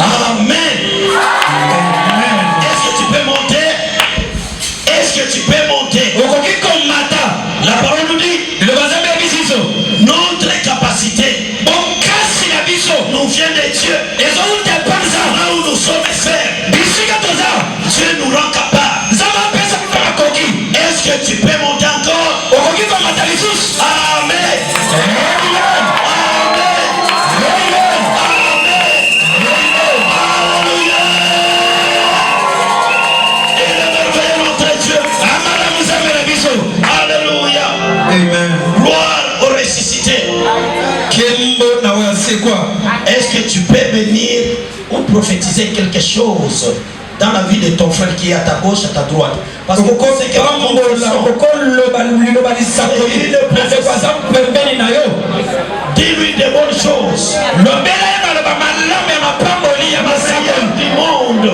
Amen. Est-ce que tu peux monter? Est-ce que tu peux monter? La parole nous dit notre capacité nous vient de Dieu. Là où nous sommes faibles, Dieu nous rend capable. Est-ce que tu peux monter encore? Amen. Est-ce que tu peux venir ou prophétiser quelque chose dans la vie de ton frère qui est à ta gauche, à ta droite? Parce que c'est que dis-lui des bonnes choses. Le du monde.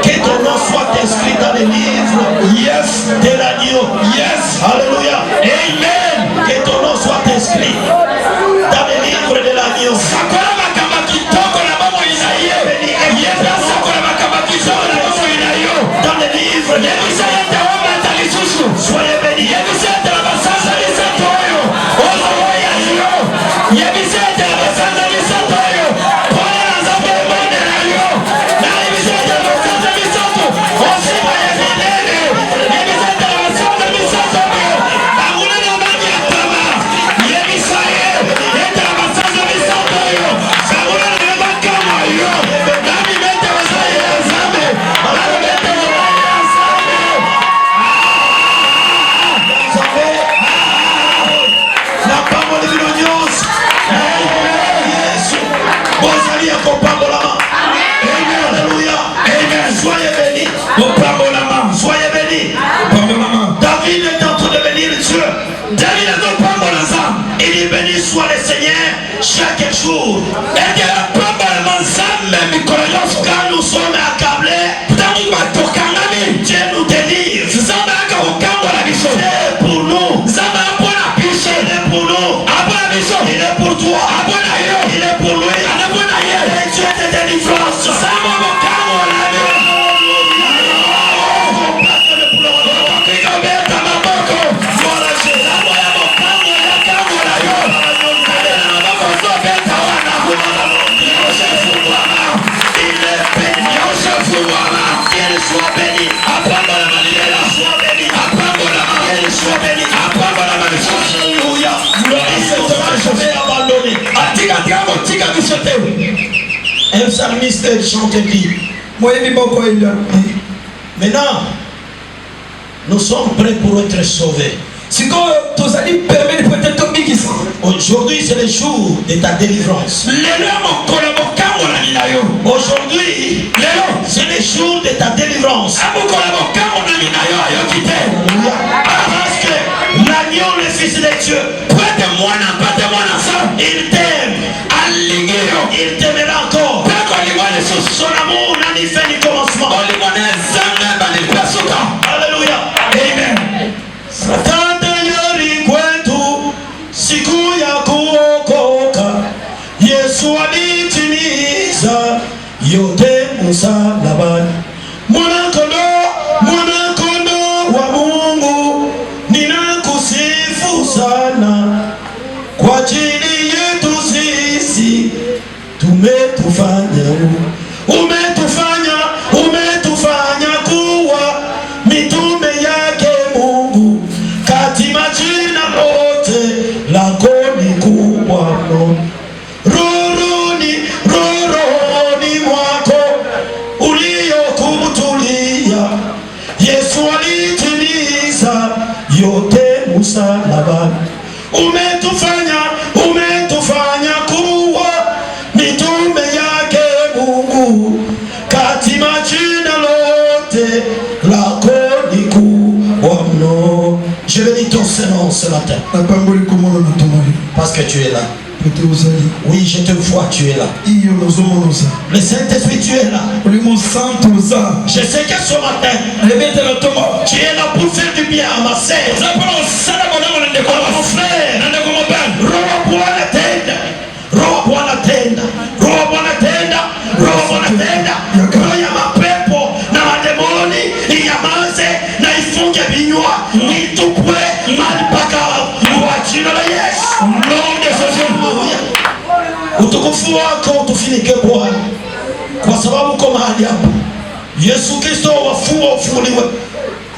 Que ton nom soit inscrit dans les livres de l'agneau. Alléluia. Amen. Que ton nom soit inscrit dans les livres de l'agneau. Dans les livres de l'agneau. Soyez bénis. Soit le Seigneur chaque jour. Quand nous sommes accablés, Dieu nous délivre. C'est pour nous. Il est pour nous. Il est pour toi. Il est pour lui. Et Dieu te délivrance. Un psalmiste chante dit, maintenant nous sommes prêts pour être sauvés. Aujourd'hui c'est le jour de ta délivrance. Aujourd'hui c'est le jour de ta délivrance. Parce que l'agneau, le fils de Dieu, il t'aime. Il t'aimera encore. Son amour n'a ni fin ni commencement. Alléluia. Amen. Satana yori kwetu siku ya kuokoka, Yesu alitimiza yote msalabani. Mwana-kondoo wa Mungu, ninakusifu sana kwa ajili yetu sisi. Umetufanya kuwa mitume yake Mungu, kati majina yote lako ni kubwa mno. Rohoni mwako uliokutulia, Yesu alitimiza yote msalabani. Umetufanya kuwa mitume yake Mungu, kati majina lote lako ni kubwa mno. Je bénis ton Seigneur ce matin. Parce que tu es là. Oui, je te vois, tu es là. Le Saint-Esprit, tu es là. Je sais que ce matin, tu es là pour faire du bien à ma sœur, à mon frère. mahali hapo. Yesu Kristo wafungwa wafunguliwe,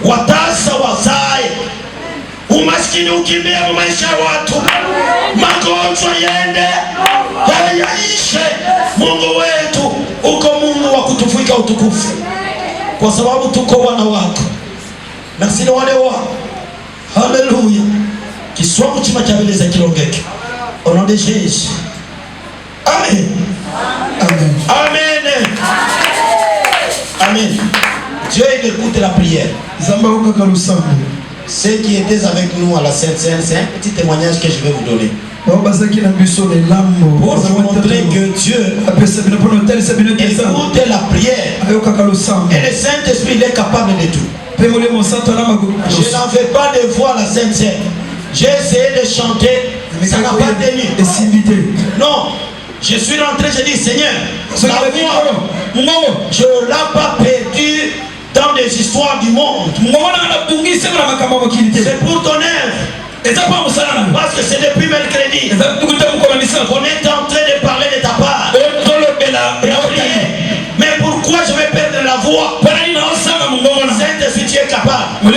watasa wazae, umaskini ukimbie mu maisha ya watu, magonjwa yende yaishe. Mungu wetu uko Mungu wa kutufuika utukufu, kwa sababu tuko wana wako. Merci de wale wako. Haleluya. Kiswangu chima chabeleza kilongeke. Au nom de Jésus. Amen. Amen. Amen. Amen. Dieu écoute la prière. Ceux qui étaient avec nous à la Sainte Seine, c'est un petit témoignage que je vais vous donner. Pour vous montrer que Dieu écoute la prière. Et le Saint-Esprit est capable de tout. Je n'avais pas de voix à la Sainte Seine. J'ai essayé de chanter, ça n'a pas tenu. Non, je suis rentré, j'ai dit Seigneur, la voix, je ne l'ai pas perdu dans des histoires du monde. C'est pour ton œuvre. Parce que c'est depuis mercredi qu'on est en train de parler de ta part. Mais pourquoi je vais perdre la voix? Saint-Esprit, tu es capable. Je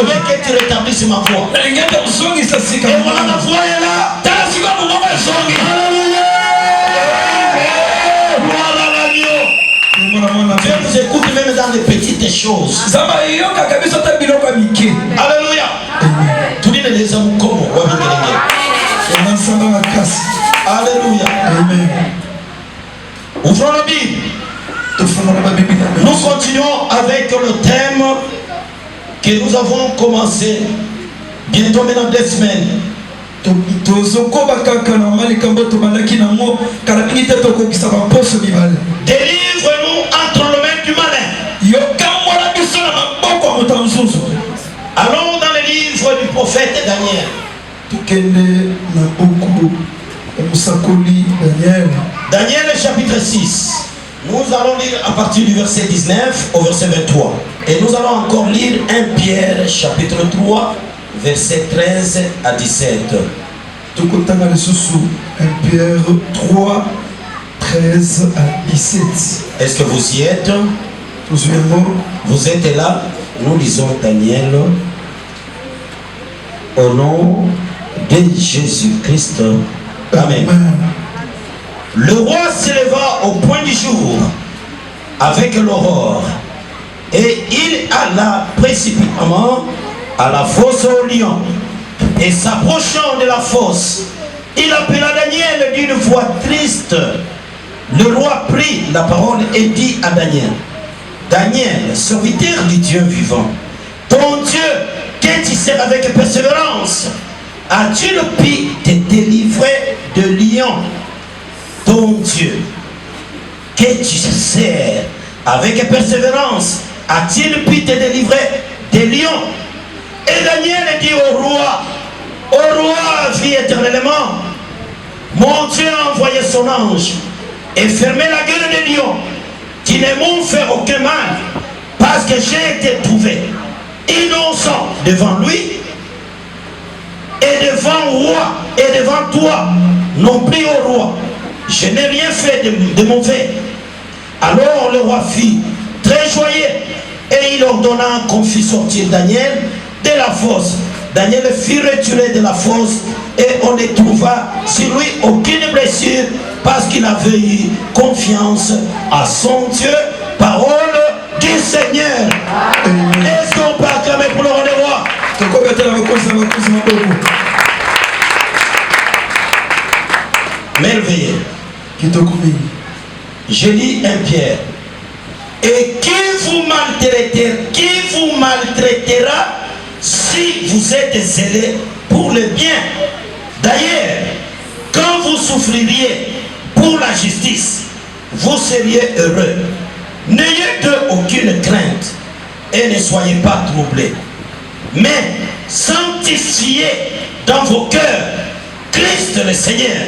veux que tu rétablisses ma voix. Et voilà, la voix est là. Dieu nous écoute même dans les petites choses. Alléluia. Tout dit les hommes comme alléluia. Ouvrons la Bible. Nous continuons avec le thème que nous avons commencé bientôt maintenant 2 semaines. Délivre-nous entre les mains du malin. Allons dans le livre du prophète Daniel. Daniel chapitre 6. Nous allons lire à partir du verset 19 au verset 23. Et nous allons encore lire 1 Pierre chapitre 3 verset 13 à 17. 1 Pierre 3 13 à 17. Est-ce que vous y êtes? Vous êtes là? Nous lisons Daniel au nom de Jésus-Christ. Amen. Le roi s'éleva au point du jour avec l'aurore et il alla précipitamment à la fosse au lion. Et s'approchant de la fosse, il appela Daniel d'une voix triste. Le roi prit la parole et dit à Daniel: Daniel, serviteur du Dieu vivant, ton Dieu que tu sers avec persévérance, a-t-il pu te délivrer de lion? Ton Dieu que tu sers avec persévérance, a-t-il pu te délivrer des lions? Et Daniel dit au roi, vis éternellement, mon Dieu a envoyé son ange et fermé la gueule des lions, qui ne m'ont fait aucun mal, parce que j'ai été trouvé innocent devant lui et devant le roi et devant toi, non plus au roi. Je n'ai rien fait de mauvais. Alors le roi fit très joyeux et il ordonna qu'on fît sortir Daniel de la fosse. Daniel fut retiré de la fosse et on ne trouva sur lui aucune blessure parce qu'il avait eu confiance à son Dieu. Parole du Seigneur. Est-ce qu'on peut acclamer pour le roi des rois? Merveilleux. Je lis 1 Pierre. Et qui vous maltraitera si vous êtes zélé pour le bien? D'ailleurs, quand vous souffririez pour la justice, vous seriez heureux. N'ayez aucune crainte et ne soyez pas troublés. Mais sanctifiez dans vos cœurs Christ le Seigneur,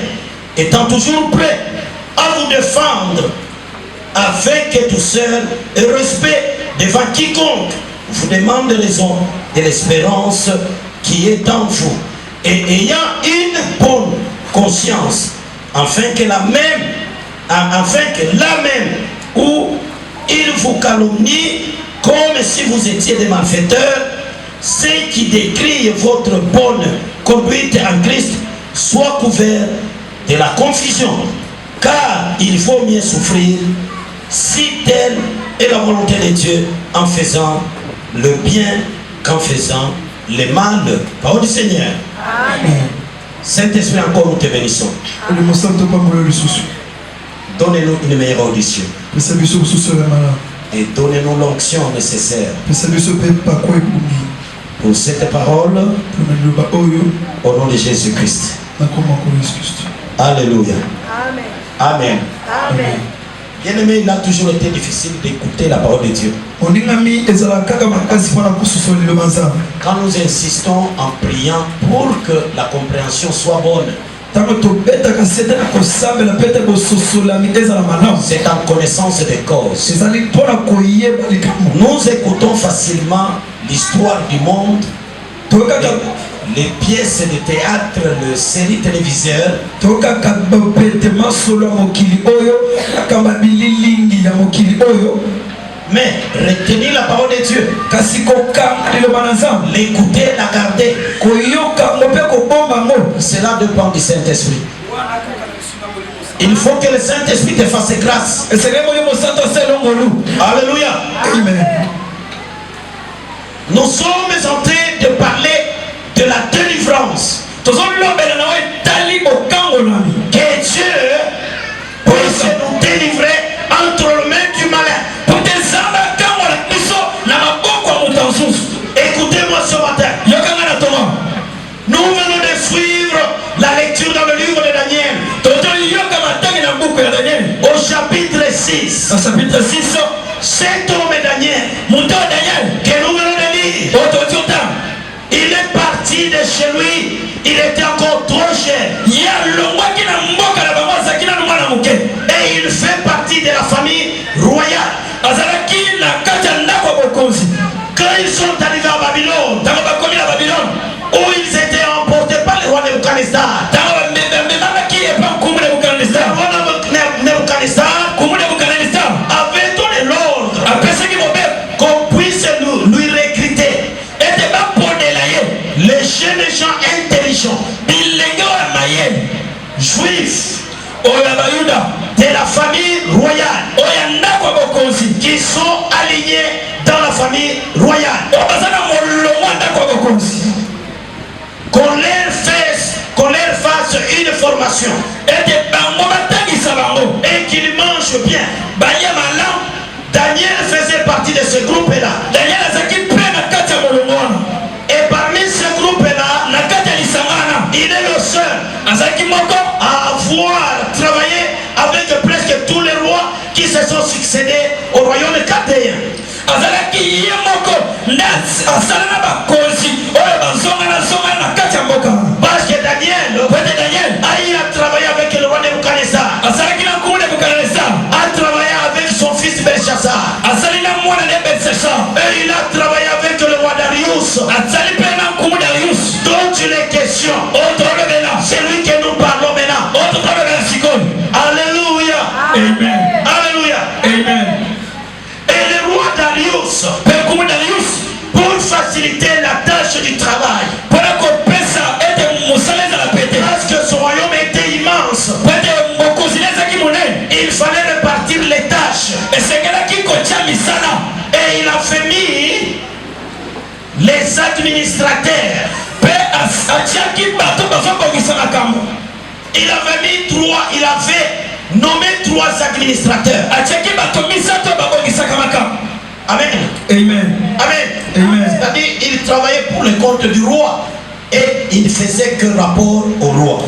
étant toujours prêt à vous défendre avec douceur et respect devant quiconque vous demande raison de l'espérance qui est en vous, et ayant une bonne conscience, afin que la même où ils vous calomnient comme si vous étiez des malfaiteurs. Ceux qui décrient votre bonne conduite en Christ soient couverts de la confusion, car il faut mieux souffrir si telle est la volonté de Dieu en faisant le bien qu'en faisant le mal. Parole du Seigneur. Amen. Saint-Esprit, encore nous te bénissons. Donnez-nous une meilleure audition. Et donnez-nous l'onction nécessaire pour cette parole au nom de Jésus-Christ. Alléluia. Amen. Amen. Amen. Bien-aimé, il a toujours été difficile d'écouter la parole de Dieu. Quand nous insistons en priant pour que la compréhension soit bonne, c'est en connaissance des causes. Nous écoutons facilement l'histoire du monde, les pièces de théâtre, les séries téléviseurs. Mais retenir la parole de Dieu, l'écouter, la garder, cela dépend du Saint-Esprit. Il faut que le Saint-Esprit te fasse grâce. Alléluia. Amen. Nous sommes en train de parler de la délivrance. Que Dieu puisse nous délivrer entre les mains du malin. Écoutez-moi ce matin. Nous venons de suivre la lecture dans le livre de Daniel. Au chapitre 6. Cet homme Daniel, que nous venons de lire, il est parti de chez lui, il était encore trop cher. Et il fait partie de la famille royale. Quand ils sont arrivés à Babylone, où ils étaient emportés par le roi Nebuchadnezzar, avait donné l'ordre qu'on puisse lui recruter les jeunes gens intelligents, juifs, de la famille royale, qui sont alignés dans la famille royale. Qu'on leur fasse une formation et qu'ils mangent bien. Daniel faisait partie de ce groupe-là. Et parmi ce groupe-là, il est le seul à avoir travaillé avec presque tous les rois qui se sont succédés au royaume chaldéen. Parce que Daniel a travaillé avec le roi Nebuchadnezzar, a travaillé avec son fils Belshazzar, et il a travaillé avec le roi Darius. Donc il est question, c'est lui que nous parlons maintenant. Alléluia. Amen. Alléluia. Amen. Et le roi Darius, pour faciliter la tâche du travail, parce que son royaume était immense, il fallait répartir les tâches. Et il a fait mis les administrateurs. Il avait nommé 3 administrateurs. Amen. Amen. Amen. Amen. C'est-à-dire, il travaillait pour le compte du roi et il ne faisait que rapport au roi.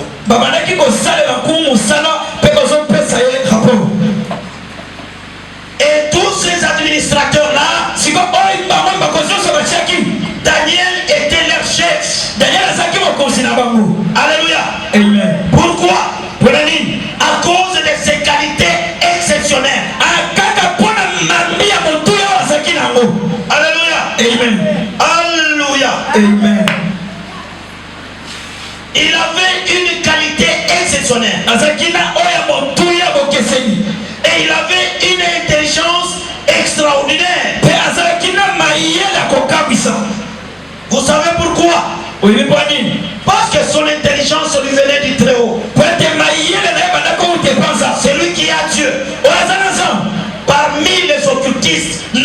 Et tous ces administrateurs-là, Daniel était leur chef. Alléluia. Amen. Pourquoi? À cause de ses qualités exceptionnelles. Alléluia. Amen. Alléluia. Amen. Il avait une qualité exceptionnelle. Et il avait une intelligence extraordinaire. Vous savez pourquoi? Parce que son intelligence lui venait du très haut. C'est lui qui a Dieu. Parmi les occultistes, il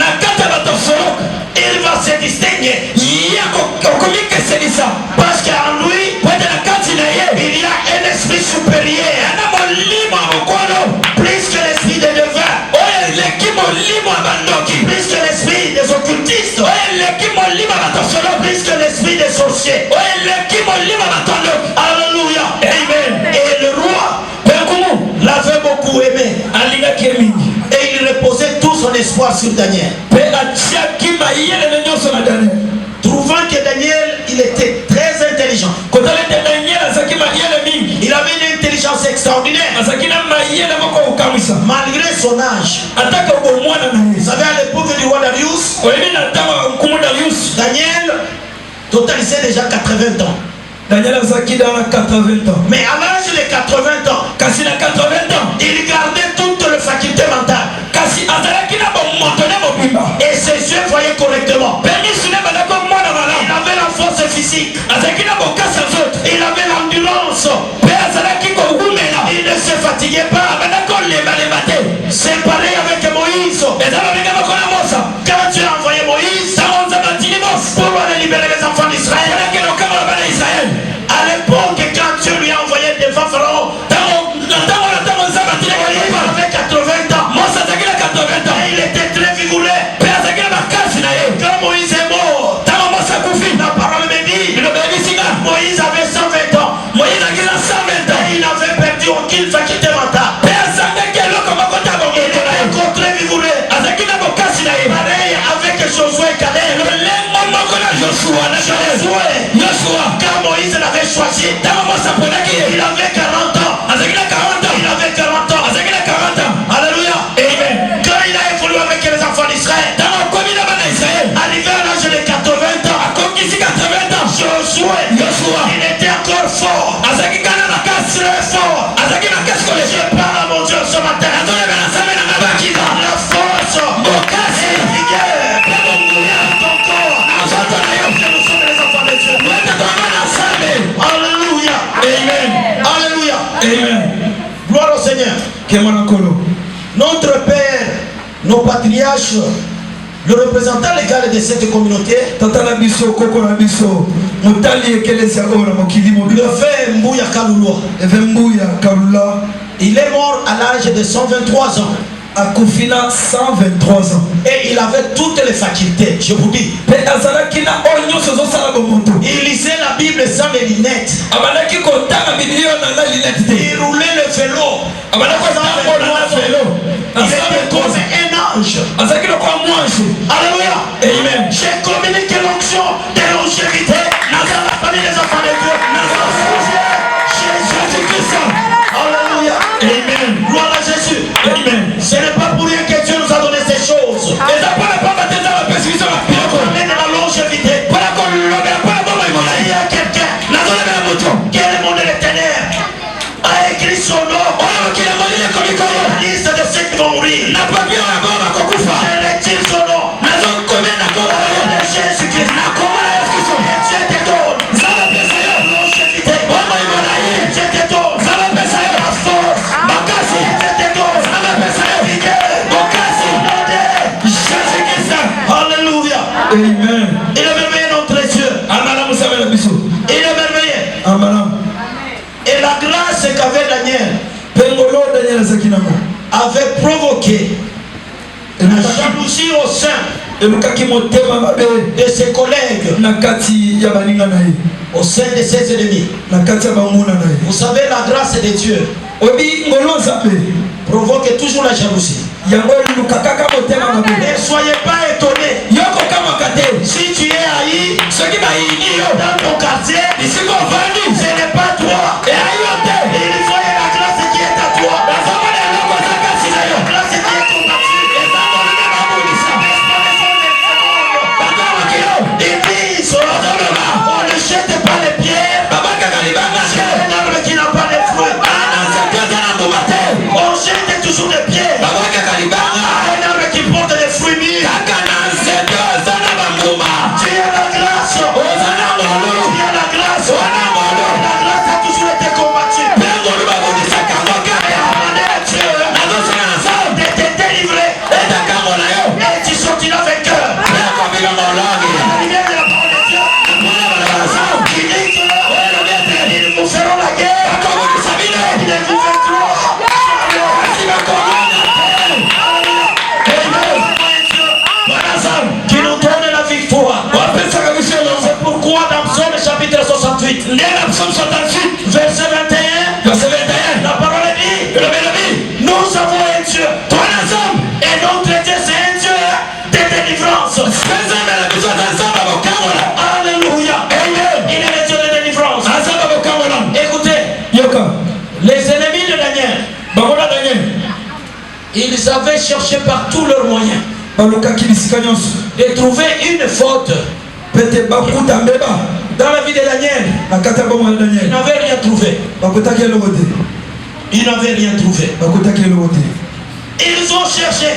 va se distinguer. Parce qu'en lui, il y a un esprit supérieur. Plus que l'esprit des devins. Plus que l'esprit des occultistes. Plus que l'esprit des sorciers. Alléluia. Amen. Et le roi l'avait beaucoup aimé. Et il reposait tout son espoir sur Daniel. Trouvant que Daniel, il était très intelligent. Il avait une intelligence extraordinaire. Malgré son âge. Vous savez, à l'époque du roi Darius, Daniel totalisait déjà 80 ans. Mais à l'âge de 80 ans, il gardait toutes les facultés mentales. Et ses yeux voyaient correctement. Il avait la force physique. Il avait l'endurance. Il ne se fatiguait pas. C'est pareil avec Moïse. Quand Dieu a envoyé Moïse pour aller libérer les enfants d'Israël, à l'époque, quand Dieu lui a envoyé devant Pharaon, il avait 80 ans. Et il était très vigoureux. Quand Moïse est mort, la parole me dit, Moïse avait 120 ans. Et il n'avait perdu aucune faculté mentale. Il était encore très vigoureux. Pareil avec Josué et Caleb. Quand Moïse l'avait choisi, il avait 40 ans. Il avait 40 ans. Alléluia. Amen. Quand il a évolué avec les enfants d'Israël, arrivé à l'âge de 80 ans, Josué, il était encore fort. Très fort. Je parle à mon Dieu ce matin. La force. Alléluia. Amen. Alléluia. Amen. Gloire au Seigneur. Notre Père, nos patriarches, le représentant légal de cette communauté, le frère Mbouya Kalula, il est mort à l'âge de 123 ans. Et il avait toutes les facultés, je vous dis. Il lisait la Bible sans les lunettes. Il roulait le vélo. Il était comme un ange. Alléluia. Amen. J'ai communiqué l'onction de longévité dans la famille des enfants de Dieu. Jésus-Christ. Alléluia. Amen. Gloire à Jésus. Amen. Ce n'est pas pour rien que Dieu nous a donné ces choses. On amène la longévité. Il y a quelqu'un qui est le monde des ténèbres a écrit son nom. La liste de ceux qui vont mourir. Je retire son nom. Jésus-Christ. Dieu te donne la longévité. Dieu te donne la force. Dieu te donne la Jésus-Christ. Alléluia. Amen. Il est merveilleux notre Dieu. Il est merveilleux. Et la grâce qu'avait Daniel avait provoqué la jalousie au sein de ses collègues, au sein de ses ennemis. Vous savez, la grâce de Dieu provoque toujours la jalousie. Ne soyez pas étonnés si tu es haï dans ton quartier. Ce n'est pas toi. Il faut la grâce qui est à toi. La grâce qui est combattue. Ils disent, on ne jette pas les pierres. C'est un arbre qui n'a pas de fruits. On jette toujours des pierres. Un arbre qui porte des fruits mûrs. magie. Tu as la grâce. Tu as la grâce. La grâce a toujours été combattue. De te délivrer. Et tu sortiras vainqueur. La lumière de la parole de Dieu. Qui dit que ils nous feront la guerre. Ils vous vaincront. Qui nous donne la victoire. C'est pourquoi dans Psaume chapitre 68, verset 21, la parole dit, nous avons un Dieu. Et notre Dieu, c'est un Dieu de délivrance. Alléluia. Il est le Dieu de délivrance. Écoutez, les ennemis de Daniel, ils avaient cherché par tous leurs moyens de trouver une faute dans la vie de Daniel. Ils n'avaient rien trouvé. Ils n'avaient rien trouvé. Ils ont cherché.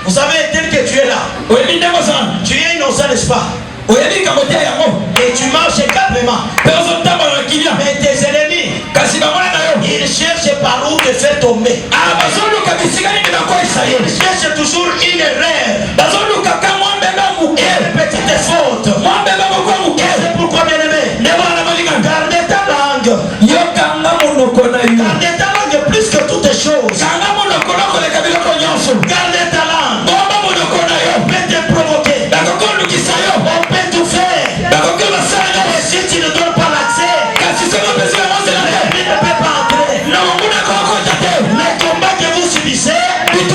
Vous savez, tel que tu es là, tu es innocent, n'est-ce pas? Et tu marches calmement. Mais tes ennemis, ils cherchent par où te faire tomber. Ils cherchent toujours une erreur, une petite faute. C'est pourquoi, bien aimé, gardez ta langue. Gardez ta langue plus que toutes les choses. Gardez ta langue. On peut te provoquer. On peut tout faire. Et si tu ne donnes pas l'accès, l'ennemi ne peut pas entrer. Les combats que vous subissez, c'est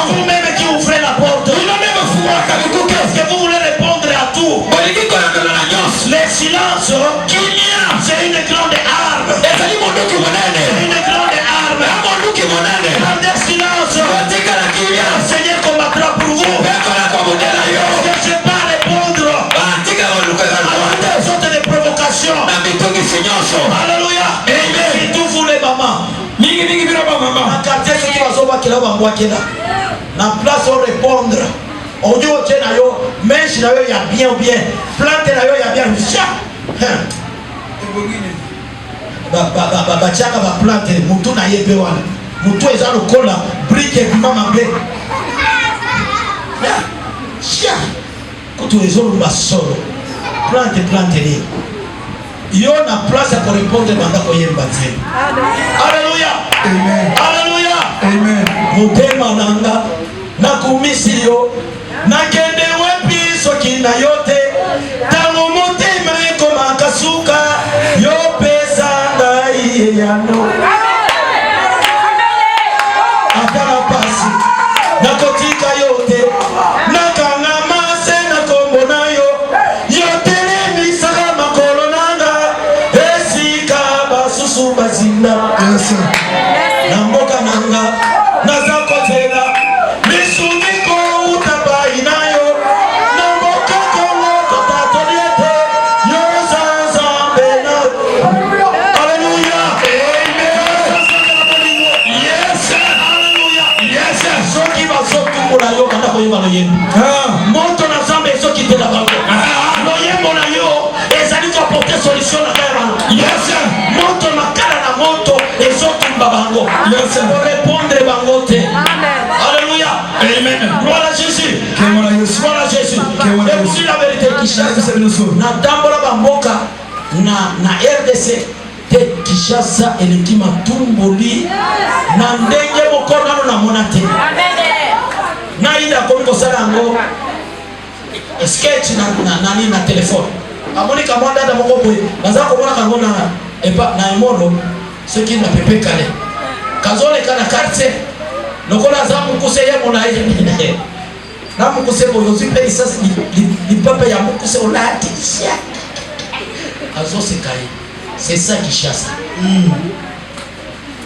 vous-même qui ouvrez la porte. Est-ce que vous voulez répondre à tout? Le silence, c'est une grande arme. C'est une grande arme. Gardez silence. Le Seigneur combattra pour vous. Je ne sais pas répondre à toutes sortes de provocations. Alléluia. Et tout vous les mamans. Na quartier ceux qui vont qui là na place au répondre. On dit au tien ayo, mais si là il y a bien ou bien, plante là il y a bien. Bachaka va planter, mutu na yebe wana. Mutu eza lokola brique mama mbe. Chia. Kutu ezolo basolo. Plante ni. Yo na place pour répondre banda ko yemba te. Alléluia. Amen. Alléluia. Amen. Mutema nanga na kumisi yo na kende wepi soki na yote tango mutema ekoma kasuka yo pesa ngai yano atala pasi na kotika yote na kanga mase na kombo na yo yote misaka makolo nanga esika basusu bazinda na mboka nanga naza kozela misumiko utabai nayo na mboka kongo totatoliete yo zanzambe na. Alléluia. Yes. Alléluia. Yes. Soki bazotumula yo kanda koyeba loyembo. Moto na zambe soki te na bango. Loyembo na yo ezali ko apporter solution na kaya bana. Yes. Moto makala na moto ezotumba bango. Yes. Pour répondre bango te. Alléluia. Amen. Gloire à Jésus. Gloire à Jésus. Et aussi la vérité Kinshasa. Na tambola bamboka na RDC te Kinshasa eleki matumboli na ndenge mokona na monate. Na ida komi kosala ngo sketch na téléphone. Amoni kama dada moko boye. Naza komona kango na emono ce qui n'a pepe kale. Kazole kana quartier. Lokola za mukuse ya mona ye. Na mukuse boyo zipe isasi li papa ya mukuse olati. Azo se kai. C'est ça qui chasse.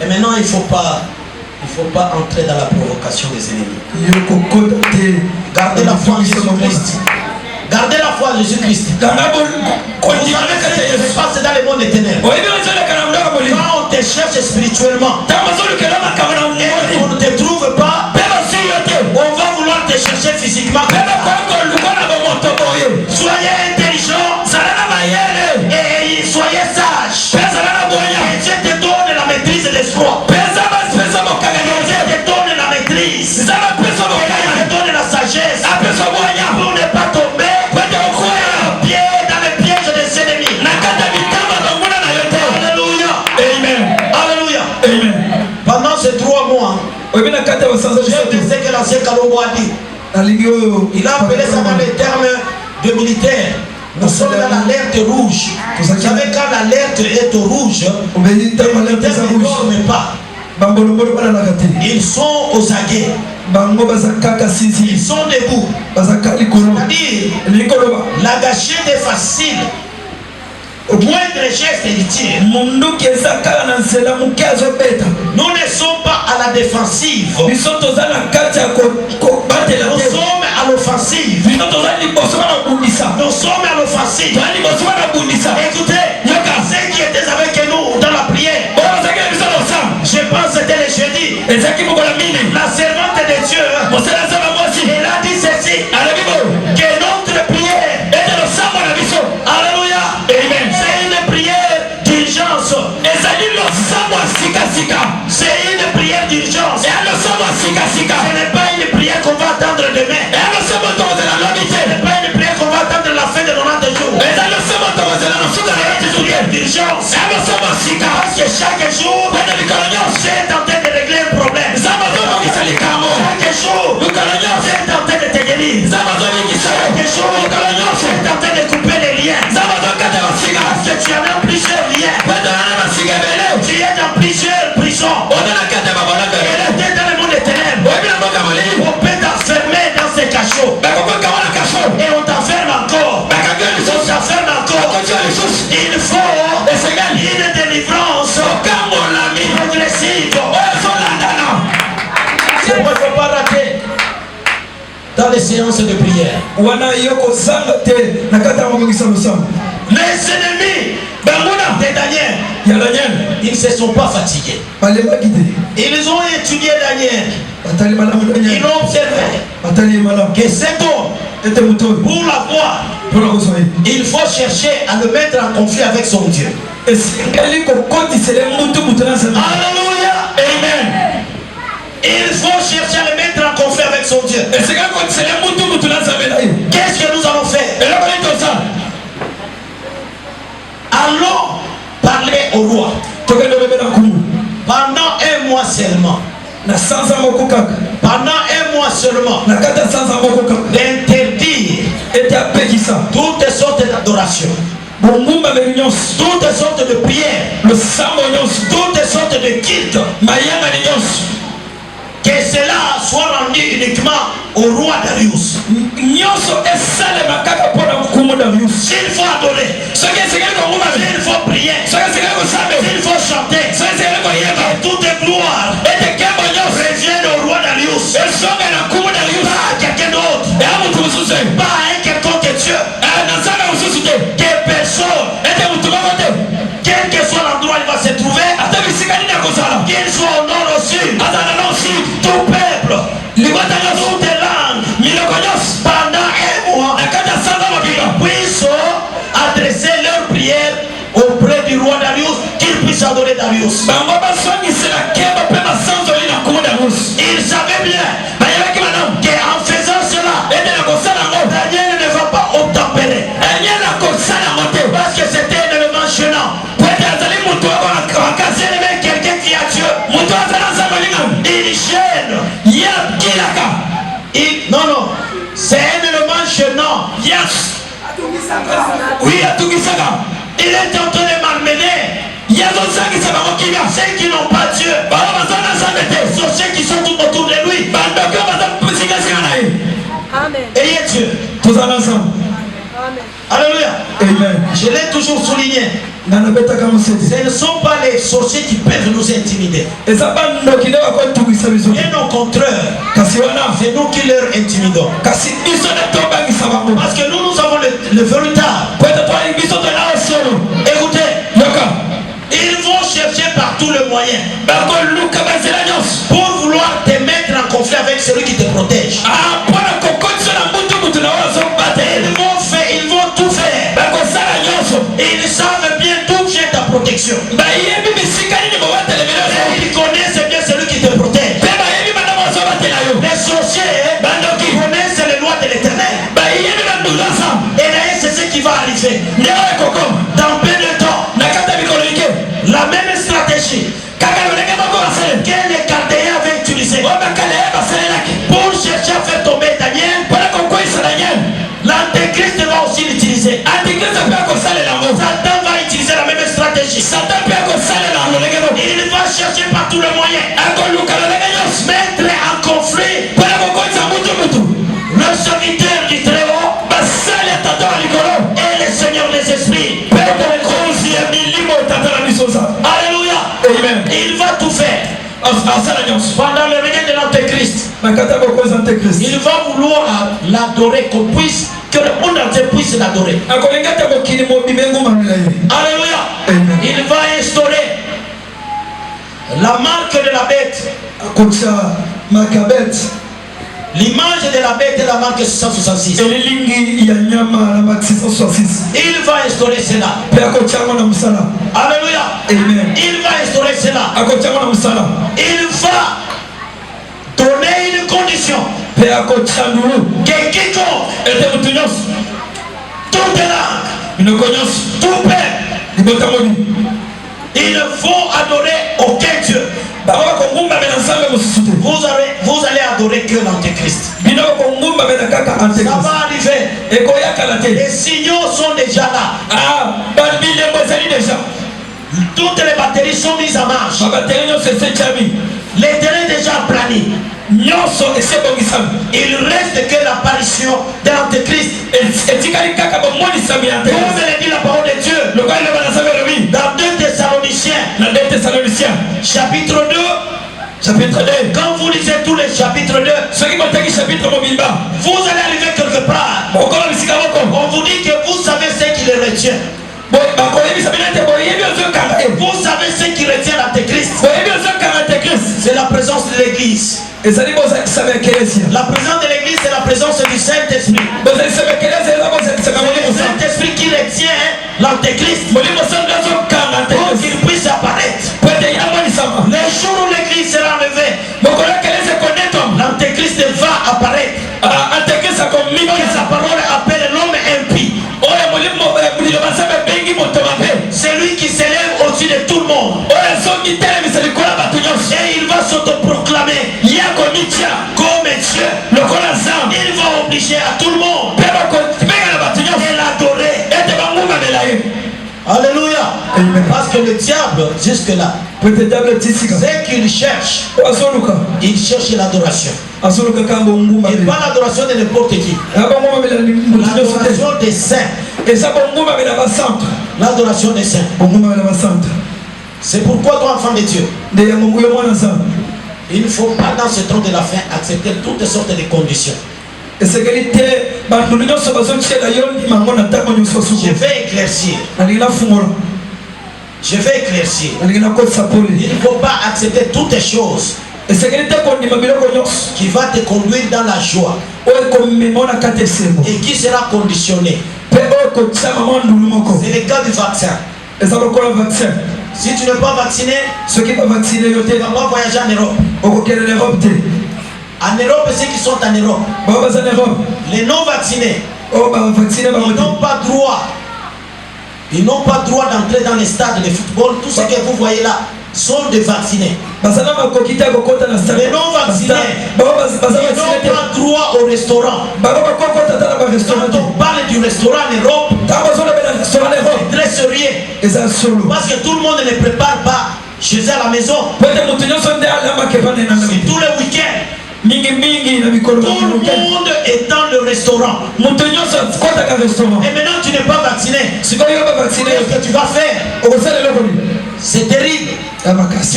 Et maintenant il faut pas entrer dans la provocation des ennemis. Gardez la foi en Jésus-Christ. Gardez la foi en Jésus-Christ. Vous savez ce qui se passe dans le monde des ténèbres. Quand on te cherche spirituellement et on ne te trouve pas, on va vouloir Il a appelé ça dans les termes de militaire. Nous sommes dans l'alerte rouge. Vous savez, quand l'alerte est au rouge, les militaires ne dorment pas. Ils sont aux aguets. Ils sont debout. C'est-à-dire, la gâchette est facile. Au moindre geste il tire. Nous ne sommes pas à la défensive. Nous sommes à l'offensive. Nous sommes à l'offensive. Écoutez, ceux qui étaient avec nous dans la prière, je pense que c'était le jeudi, la servante de Dieu, elle a dit ceci, que notre prière, alléluia, c'est une prière d'urgence. C'est une prière d'urgence. Ce n'est pas une prière qu'on va attendre demain. Ce n'est pas une prière qu'on va attendre la fin de 90 jours. C'est une prière d'urgence. Parce que chaque jour, Dieu est en train de régler un problème. Chaque jour, Dieu est en train de te guérir. Chaque jour, Dieu est en train de couper les liens. Parce que tu en as plusieurs liens. Tu es dans plusieurs prisons. Et là, tu es dans le monde des ténèbres. On peut t'enfermer dans ces cachots. Et on t'enferme encore. On t'enferme encore. Il faut une délivrance progressive. C'est pourquoi il ne faut pas rater dans les séances de prière. Les ennemis de Daniel, ils ne se sont pas fatigués. Ils ont étudié Daniel. Ils ont observé que cet homme, pour l'avoir, il faut chercher à le mettre en conflit avec son Dieu. Alléluia. Amen. Il faut chercher à le mettre en conflit avec son Dieu. Qu'est-ce que nous allons faire? Allons parler au roi. Pendant un mois seulement. Pendant un mois seulement. D'interdire toutes sortes d'adoration. Toutes sortes de prières. Toutes sortes de cultes. Que cela soit rendu uniquement au roi Darius. S'il faut adorer, s'il faut prier, s'il faut chanter, que toute gloire revienne au roi Darius. Pas à quelqu'un d'autre. Pas à un quelconque Dieu. Que personne, quel que soit l'endroit où il va se trouver, qu'il soit au nord, au sud, tout peuple, toute langue, pendant un mois, ils puissent adresser leur prière auprès du roi Darius, qu'ils puissent adorer Darius. Ils savaient bien qu'en faisant cela, Daniel ne va pas obtempérer. Parce que c'était un élément gênant. Quelqu'un qui a Dieu, il gêne. Non, c'est un élément gênant. Oui, il est en train de malmener ceux qui n'ont pas Dieu. Sur ceux qui sont tout autour de lui. Amen. Ayez Dieu. Amen. Alléluia. Amen. Je l'ai toujours souligné. Ce ne sont pas les sorciers qui peuvent nous intimider. Bien au contraire, c'est nous qui leur intimidons. Parce que nous avons le véritable. Écoutez, ils vont chercher par tous les moyens pour vouloir te mettre en conflit avec celui qui te protège. Ils vont tout faire. Ils savent bien d'où vient ta protection. Ils connaissent bien celui qui te protège. Les sorciers connaissent les lois de l'Éternel. Et d'ailleurs c'est ce qui va arriver. Dans peu de temps, la même stratégie que les Chaldéens avaient utilisée pour chercher à faire tomber Daniel, Pendant le règne de l'Antéchrist, il va vouloir l'adorer, que le monde entier puisse l'adorer. Alléluia. Il va instaurer la marque de la bête. L'image de la bête est la marque 666. Il va instaurer cela. Alléluia. Amen. Il va instaurer cela. Il va donner une condition. Que quiconque, toute langue, tout peuple, ils vont adorer aucun Dieu. Vous allez adorer que l'Antéchrist. Ça va arriver. Les signaux sont déjà là. Toutes les batteries sont mises en marche. Les terrains déjà planis. Il reste que l'apparition de l'Antéchrist. Comme le dit la parole de Dieu dans 2 Thessaloniciens chapitre 2. Quand vous lisez tous les chapitres 2, vous allez arriver quelque part. On vous dit que vous savez ce qui les retient. Vous savez ce qui retient l'Antéchrist. C'est la présence de l'Église. La présence de l'Église, c'est la présence du Saint-Esprit. C'est le Saint-Esprit qui retient l'Antéchrist pour qu'il puisse apparaître. Les jours où l'Église sera enlevée, l'Antéchrist va apparaître. Sa parole appelle l'homme impie. C'est lui qui s'élève au-dessus de tout le monde. Et il va s'autoproclamer comme Dieu. Il va obliger à tout le monde de l'adorer. Alléluia. Parce que le diable, jusque-là, c'est qu'il cherche. Il cherche l'adoration. Et pas l'adoration de n'importe qui. L'adoration des saints. L'adoration des saints. C'est pourquoi toi, enfant de Dieu, il ne faut pas dans ce temps de la fin accepter toutes sortes de conditions. Je vais éclaircir. Je vais éclaircir. Il ne faut pas accepter toutes les choses qui va te conduire dans la joie et qui sera conditionné. C'est le cas du vaccin. Si tu n'es pas vacciné, tu ne vas pas voyager en Europe. En Europe, ceux qui sont en Europe, les non vaccinés, ils n'ont pas droit. Ils n'ont pas droit d'entrer dans les stades de football. Tout ce que vous voyez là sont des vaccinés. Les non vaccinés, ils n'ont pas droit au restaurant. Quand on parle du restaurant en Europe, c'est très sérieux. Parce que tout le monde ne prépare pas chez eux à la maison. C'est tous les week-ends. Tout le monde est dans le restaurant. Et maintenant tu n'es pas vacciné. Qu'est-ce que tu vas faire? C'est terrible. Tu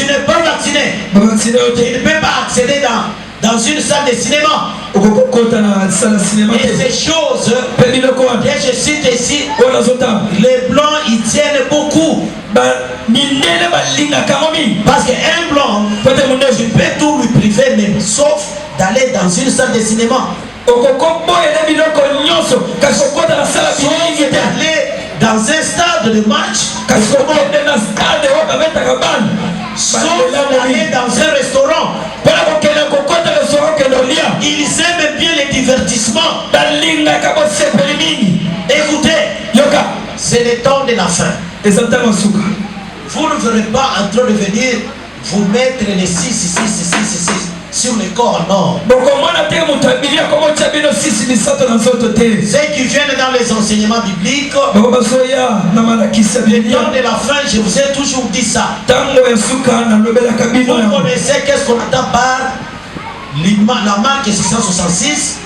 n'es pas vacciné. Tu ne peux pas accéder dans une salle de cinéma. Et ces choses que je cite ici, les blancs ils tiennent beaucoup. Parce qu'un blanc, tu peux tout lui priver, mais sauf d'aller dans une salle de cinéma. Sauf d'aller dans un stade de match. Sauf d'aller dans un restaurant. Ils aiment bien les divertissements. Écoutez, c'est le temps de la fin. Vous ne verrez pas en train de venir vous mettre les 6 sur le corps, non. Ceux qui viennent dans les enseignements bibliques, le temps de la fin, je vous ai toujours dit ça. Vous connaissez qu'est-ce qu'on entend par la marque 666.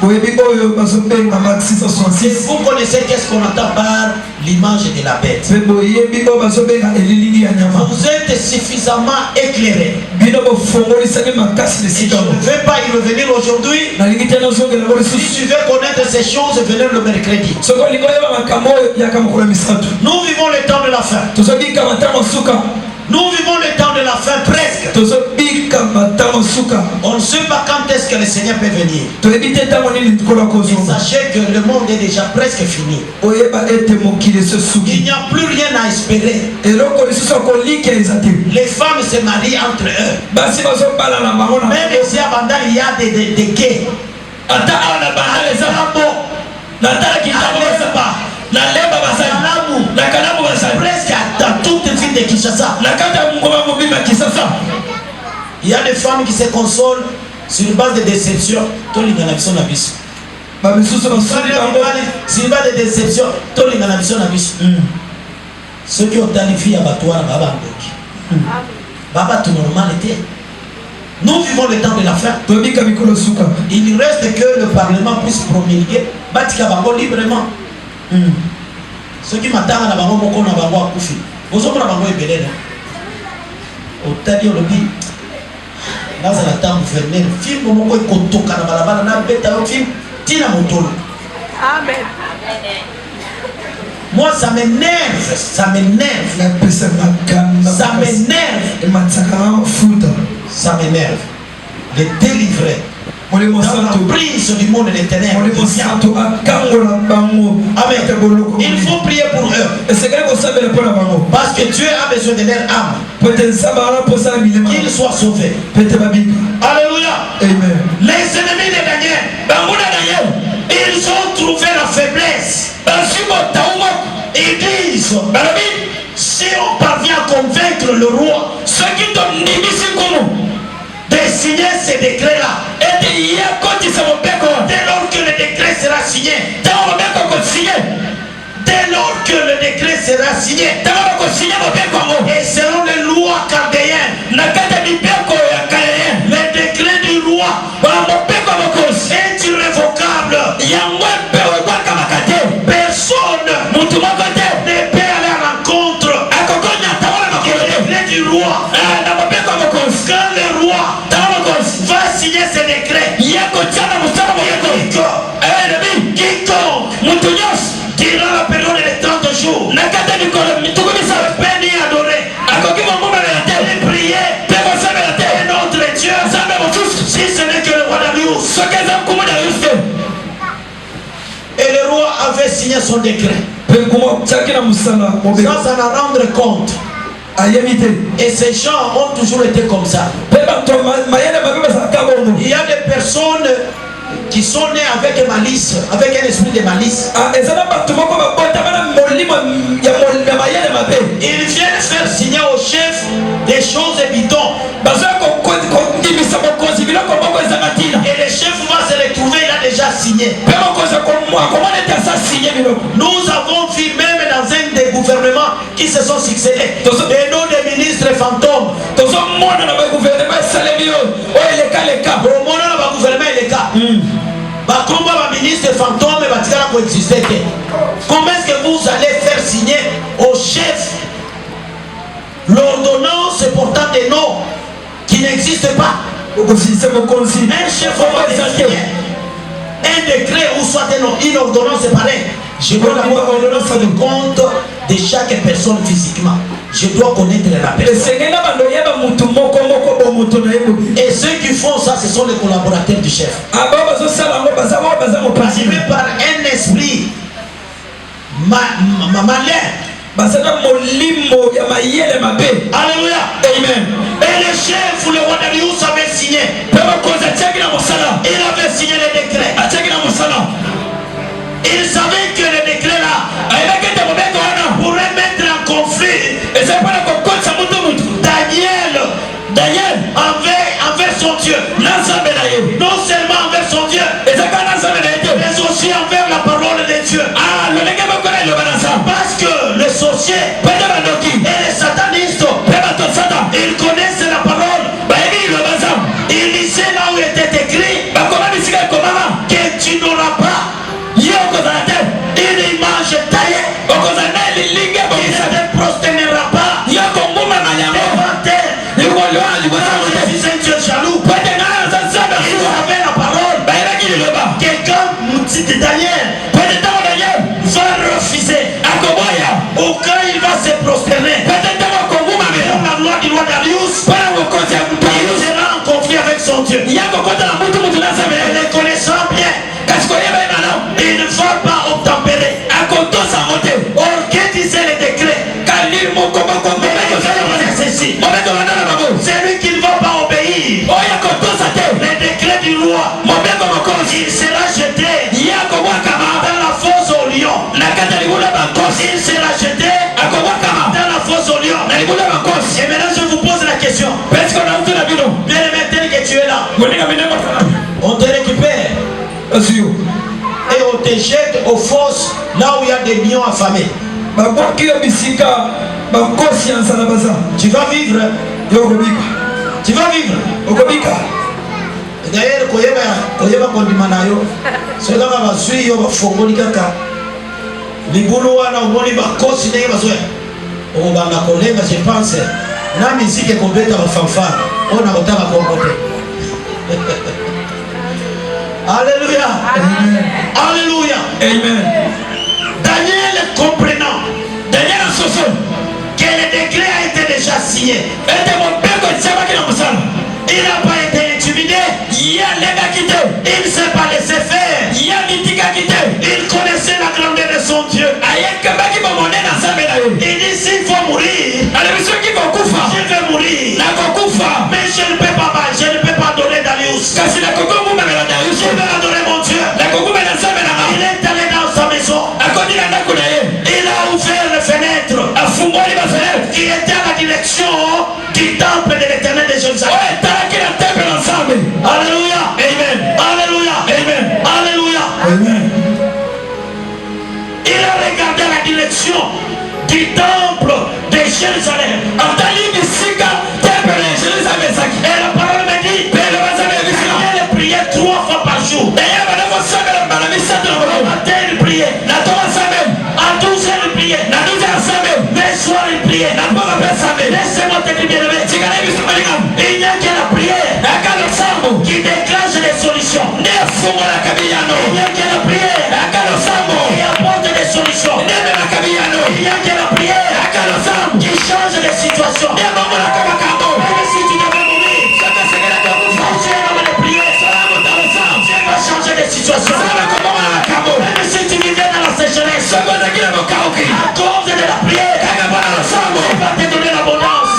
Vous connaissez qu'est-ce qu'on entend par l'image de la bête. Vous êtes suffisamment éclairé. Je ne vais pas y revenir aujourd'hui. Si tu veux connaître ces choses, venez le mercredi. Nous vivons le temps de la fin. Nous vivons le temps de la fin presque. On ne sait pas quand est-ce que le Seigneur peut venir. Et sachez que le monde est déjà presque fini. Il n'y a plus rien à espérer. Les femmes se marient entre eux. Même ici à Bandal, il y a des gays. Presque dans toute ville de Kinshasa. Il y a des femmes qui se consolent sur une base de déception. Sur une base de déception. Ceux qui ont planifié abattoir, Baba tout normalité. Nous vivons le temps de la fin. Il reste que le Parlement puisse promulguer Batika Bango librement. Ceux qui m'attendent à Bango Moko na Bango Akufi. Vous avez Bango et Belén. Au Tadi Olobi. Là, c'est la temps gouverneur. Film Moko et Kotoka na Balabala na Beta film Tina Motolo. Amen. Moi, ça m'énerve. Ça m'énerve. Ça m'énerve. Ça m'énerve. De délivrer. Dans la prise du monde des ténèbres. Amen. Il faut prier pour eux. Parce que Dieu a besoin de leur âme. Qu'ils soient sauvés. Alléluia. Amen. Les ennemis de Daniel, ils ont trouvé la faiblesse. Ils disent, si on parvient à convaincre le roi de signer ces décrets-là, dès lors que le décret sera signé, dès lors que le décret sera signé, et selon les lois chaldéennes, le décret du roi est irrévocable. Personne ne peut aller à l'encontre du décret du roi. Quand le roi va signer ce décret, quiconque durant la période de 30 jours béni adorer et prier et notre Dieu, si ce n'est que le roi Darius. Et le roi avait signé son décret sans s'en rendre compte. Et ces gens ont toujours été comme ça. Il y a des personnes qui sont nées avec malice, avec un esprit de malice. Ils viennent faire signer au chef des choses bidons. Et le chef va se retrouver, il a déjà signé. Nous avons vu même dans un des gouvernements qui se sont succédés des noms de ministres fantômes. Au monde de gouvernement, il est cas. Comment ministre fantôme va coexister? Comment est-ce que vous allez faire signer au chef l'ordonnance portant des noms qui n'existent pas? Un chef va signer un décret ou soit une ordonnance pareille. Je dois avoir l'ordonnance de compte de chaque personne physiquement. Je dois connaître la personne. Et ceux qui font ça, ce sont les collaborateurs du chef. Animés par un esprit malin. Alléluia. Amen. Et le chef, le roi Darius avait signé. Il avait signé le décret. Il savait que le décret là pourrait mettre en conflit Daniel envers son Dieu. Non seulement envers son Dieu, mais aussi envers la parole de Dieu. Parce que les sorciers et les satanistes, ils connaissent la parole. Ils lisaient là où était écrit petite Daniel va refuser. Ou quand il va se prosterner pour la gloire du roi Darius, il sera en conflit avec son Dieu. Et le connaissant bien, il ne va pas obtempérer. Orgueil disait les décrets. C'est lui qui ne va pas obéir. Les décrets du roi, il sera jeté dans la fosse au lion. Il sera jeté dans la fosse au lion. Et maintenant je vous pose la question. Bien aimé, tel que tu es là, on te récupère et on te jette aux fosses là où il y a des lions affamés. Tu vas vivre. Tu vas vivre. D'ailleurs, koyeba kondimana yo. Soka basui yo bafongoli kaka. Libulu wana omoni bakosi ndenge bazoya. Obanga kolenga je pense. Na musique ekobeta ba fanfare. Ona kotaka kombote. Alléluia. Amen. Alléluia. Amen. Daniel comprenant. Daniel associe que le décret a été déjà signé. Il n'a pas été intimidé. Il ne s'est pas laissé faire. Il connaissait la grandeur de son Dieu. Il dit s'il faut mourir, je vais mourir. Mais je ne peux pas donner Darius. Je vais adorer mon Dieu. Il est allé dans sa maison. Il a ouvert les fenêtres qui étaient à la direction du temple de l'Éternel de Jérusalem. Alléluia. Amen. Alléluia. Amen. Alléluia. Amen. Il a regardé la direction du temple de Jérusalem. Et la parole me dit il priait 3 fois par jour. Le matin il priait. À 12h il priait. Le soir il priait. Laissez-moi te dire bien aimé. Il n'y a que la prière qui déclenche les solutions. Il n'y a que la prière qui apporte des solutions. Il n'y a que la prière qui change les situations. Même si tu devais mourir, Dieu va le prier. Dieu va changer les situations. Même si tu vivais dans la sécheresse, à cause de la prière, Dieu va te donner l'abondance.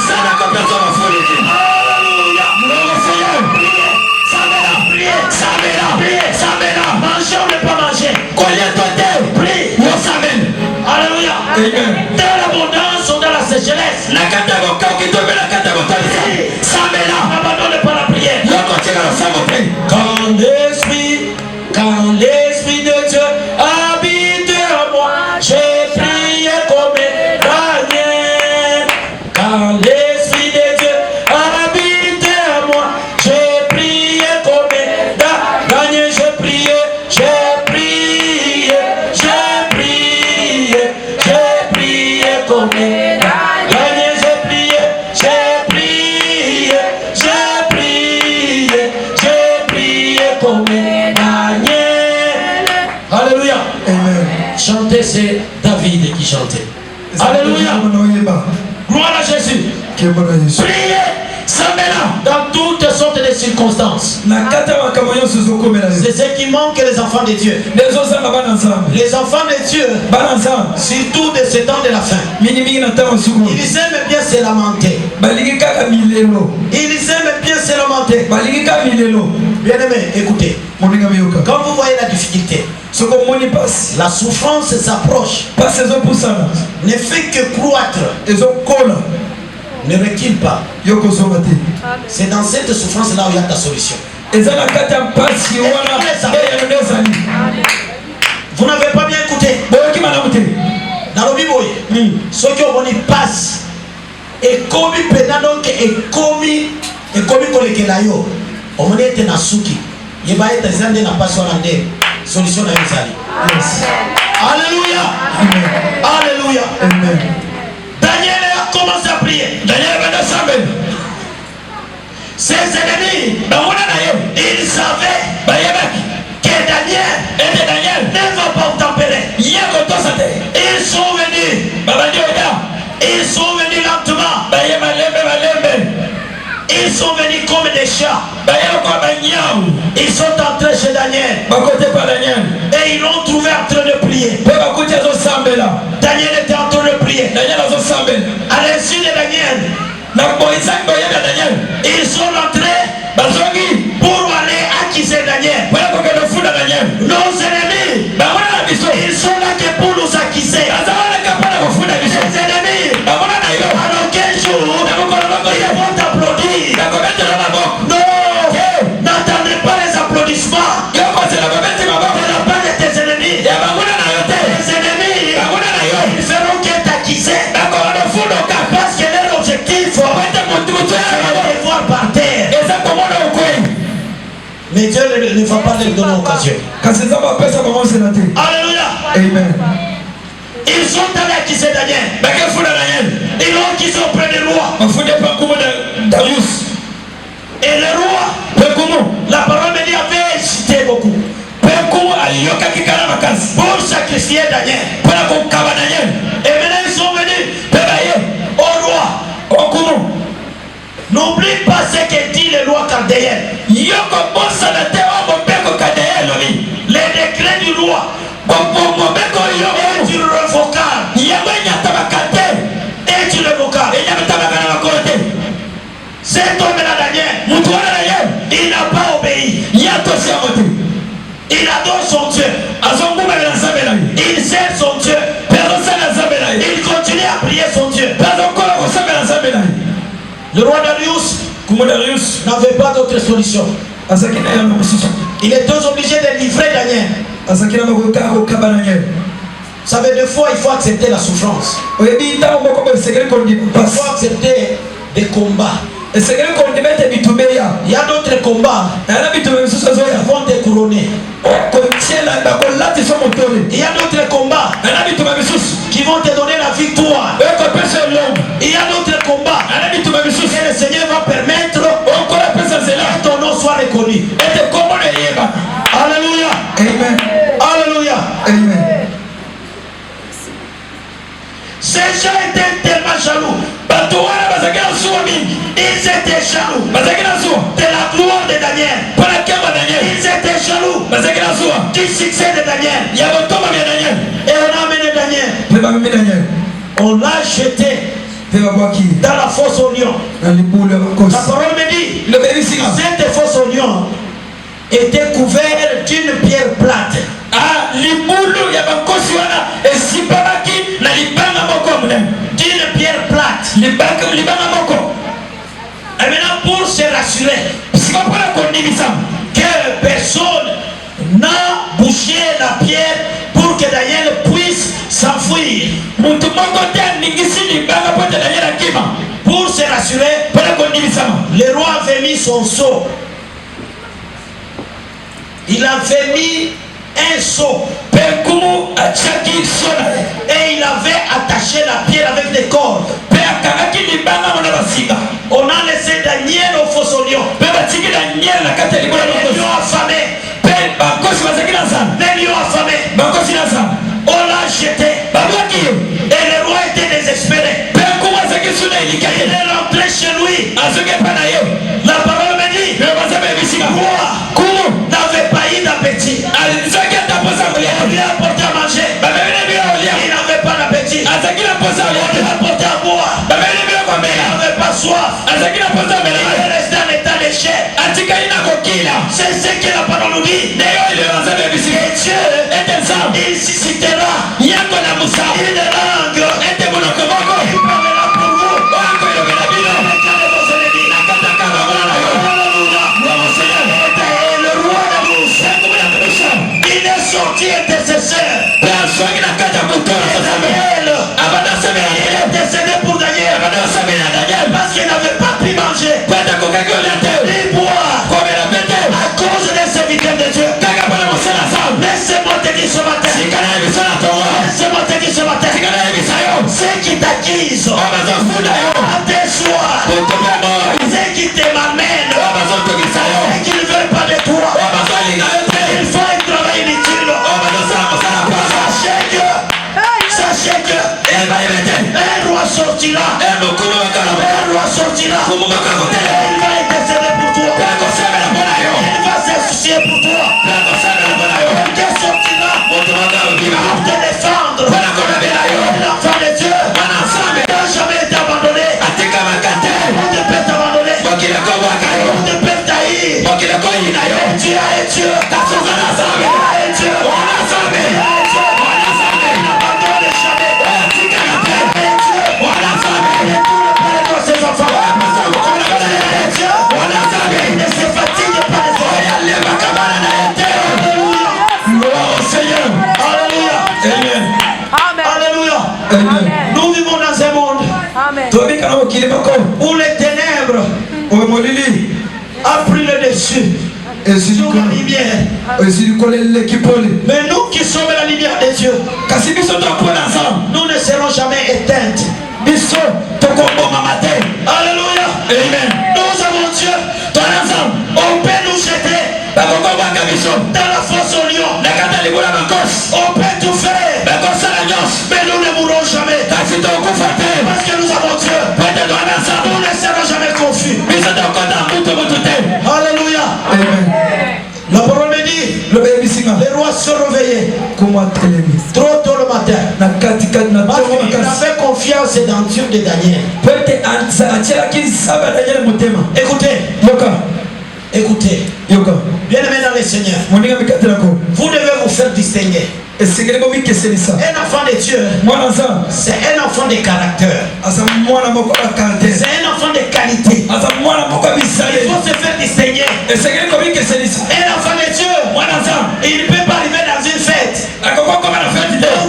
Manger ou ne pas manger. Prie. Alléluia. Dans l'abondance ou dans la sécheresse. N'abandonne pas la prière. Quand l'Esprit de Dieu habite en moi, j'ai prié comme Daniel. Quand l'Esprit de Dieu habite en moi, j'ai prié comme Daniel. J'ai prié comme Daniel. J'ai prié comme Daniel. Alléluia. Amen. Chanter, c'est David qui chantait. Alléluia. Gloire à Jésus. Priez, dans toutes sortes de circonstances. C'est ce qui manque les enfants de Dieu. Les enfants de Dieu, surtout de ce temps de la fin, ils aiment bien se lamenter. Ils aiment bien se lamenter. Bien aimé, écoutez. Quand vous voyez la difficulté, la souffrance s'approche, ne fait que croître, ne recule pas. C'est dans cette souffrance là où il y a ta solution. Vous n'avez pas bien écouté. Dans le Bible, ceux qui ont dit passe et comme pédalo et comme kolekelayo, on dit était na suki. Il va être zande na passe hollandais. Solution na yezali. Alléluia. Alléluia. Daniel a commencé à prier. Daniel va descendre. Ses ennemis, ils savaient que Daniel Ils sont entrés chez Daniel. Et ils l'ont trouvé en train de prier. Daniel était en train de prier. À l'insu de Daniel, ils sont rentrés pour aller accuser Daniel. Nos ennemis, ils sont là que pour nous accuser. Les ennemis, alors quel jour ils vont t'applaudir. Non, n'attendez pas les applaudissements de la part de tes ennemis. Les ennemis, ils feront que t'accuser parce que leur objectif, c'est de les voir par terre. Mais Dieu ne va pas leur donner occasion. Alléluia. Amen. Ils sont allés accuser Daniel. Ils l'ont accusé auprès du roi. Et le roi, la parole me dit, avait hésité beaucoup pour sacrifier Daniel. Et maintenant ils sont venus au roi. N'oublie pas ce que dit le roi chaldéen. Les décrets du roi est irrévocable. Est irrévocable. Cet homme-là, Daniel, il n'a pas obéi. Il adore son Dieu. Il sert son Dieu. Il continue à prier son Dieu. Le roi Darius n'avait pas d'autre solution. Il était obligé de livrer Daniel. Vous savez, des fois, il faut accepter la souffrance. Il faut accepter des combats. Il y a d'autres combats qui vont te couronner. Il y a d'autres combats qui vont te donner la victoire. Il y a d'autres combats que le Seigneur va permettre que ton nom soit reconnu. Alléluia. Amen. Alléluia. Amen. Ces gens étaient tellement jaloux. Ils étaient jaloux de la gloire de Daniel. Ils étaient jaloux du succès de Daniel. Et on a amené Daniel. On l'a jeté dans la fosse aux lions. La parole me dit, cette fosse aux lions était couverte d'une pierre plate. D'une pierre plate. Et maintenant, pour se rassurer que personne n'a bouché la pierre pour que Daniel puisse s'enfuir, pour se rassurer, le roi avait mis son sceau. Il avait mis un sceau et il avait attaché la pierre avec des cordes. On a laissé Daniel au fosse aux lions. Les lions affamés. On l'a jeté. Et le roi était désespéré. Il est rentré chez lui. La parole me dit, le roi n'avait pas eu d'appétit. On lui a apporté à manger. Il n'avait pas d'appétit. On lui a apporté à boire. Il n'avait pas soif. Il est resté en état de chair. C'est ce que la parole nous dit. Et Dieu, il suscitera une langue. Il parlera pour vous. Le roi Darius, il est sorti intercesseur. Daniel, il est décédé pour Daniel parce qu'il n'avait pas pu manger ni boire à cause des serviteurs de Dieu. Laissez-moi te dire ce matin. Laissez-moi te dire ce matin. Ceux qui t'accusent à tes soirs, ceux qui te m'amènent, ceux qui ne veulent pas de toi, il faut un travail inutile. Sachez que un roi sortira. Un roi sortira. Il va intercéder pour toi. Il va se soucier Seigneur. Alléluia. Amen. Alléluia. Amen. Nous vivons dans un monde où les ténèbres ont pris le dessus sur la lumière. Mais nous qui sommes la lumière des yeux, nous ne serons jamais éteintes. Alléluia. Amen. Nous avons Dieu. On peut nous jeter dans la fosse au lion. On peut tout faire. Mais nous ne mourrons jamais. Parce que nous avons Dieu. Nous ne serons jamais confus. Alléluia. Amen. La parole me dit, les rois se réveillaient trop tôt le matin. Parce qu'ils avaient confiance dans Dieu de Daniel. Écoutez. Écoutez. Bien aimé dans le Seigneur. Vous devez vous faire distinguer. Un enfant de Dieu, c'est un enfant de caractère. C'est un enfant de qualité. Il faut se faire distinguer. Un enfant de Dieu, il ne peut pas arriver dans une fête où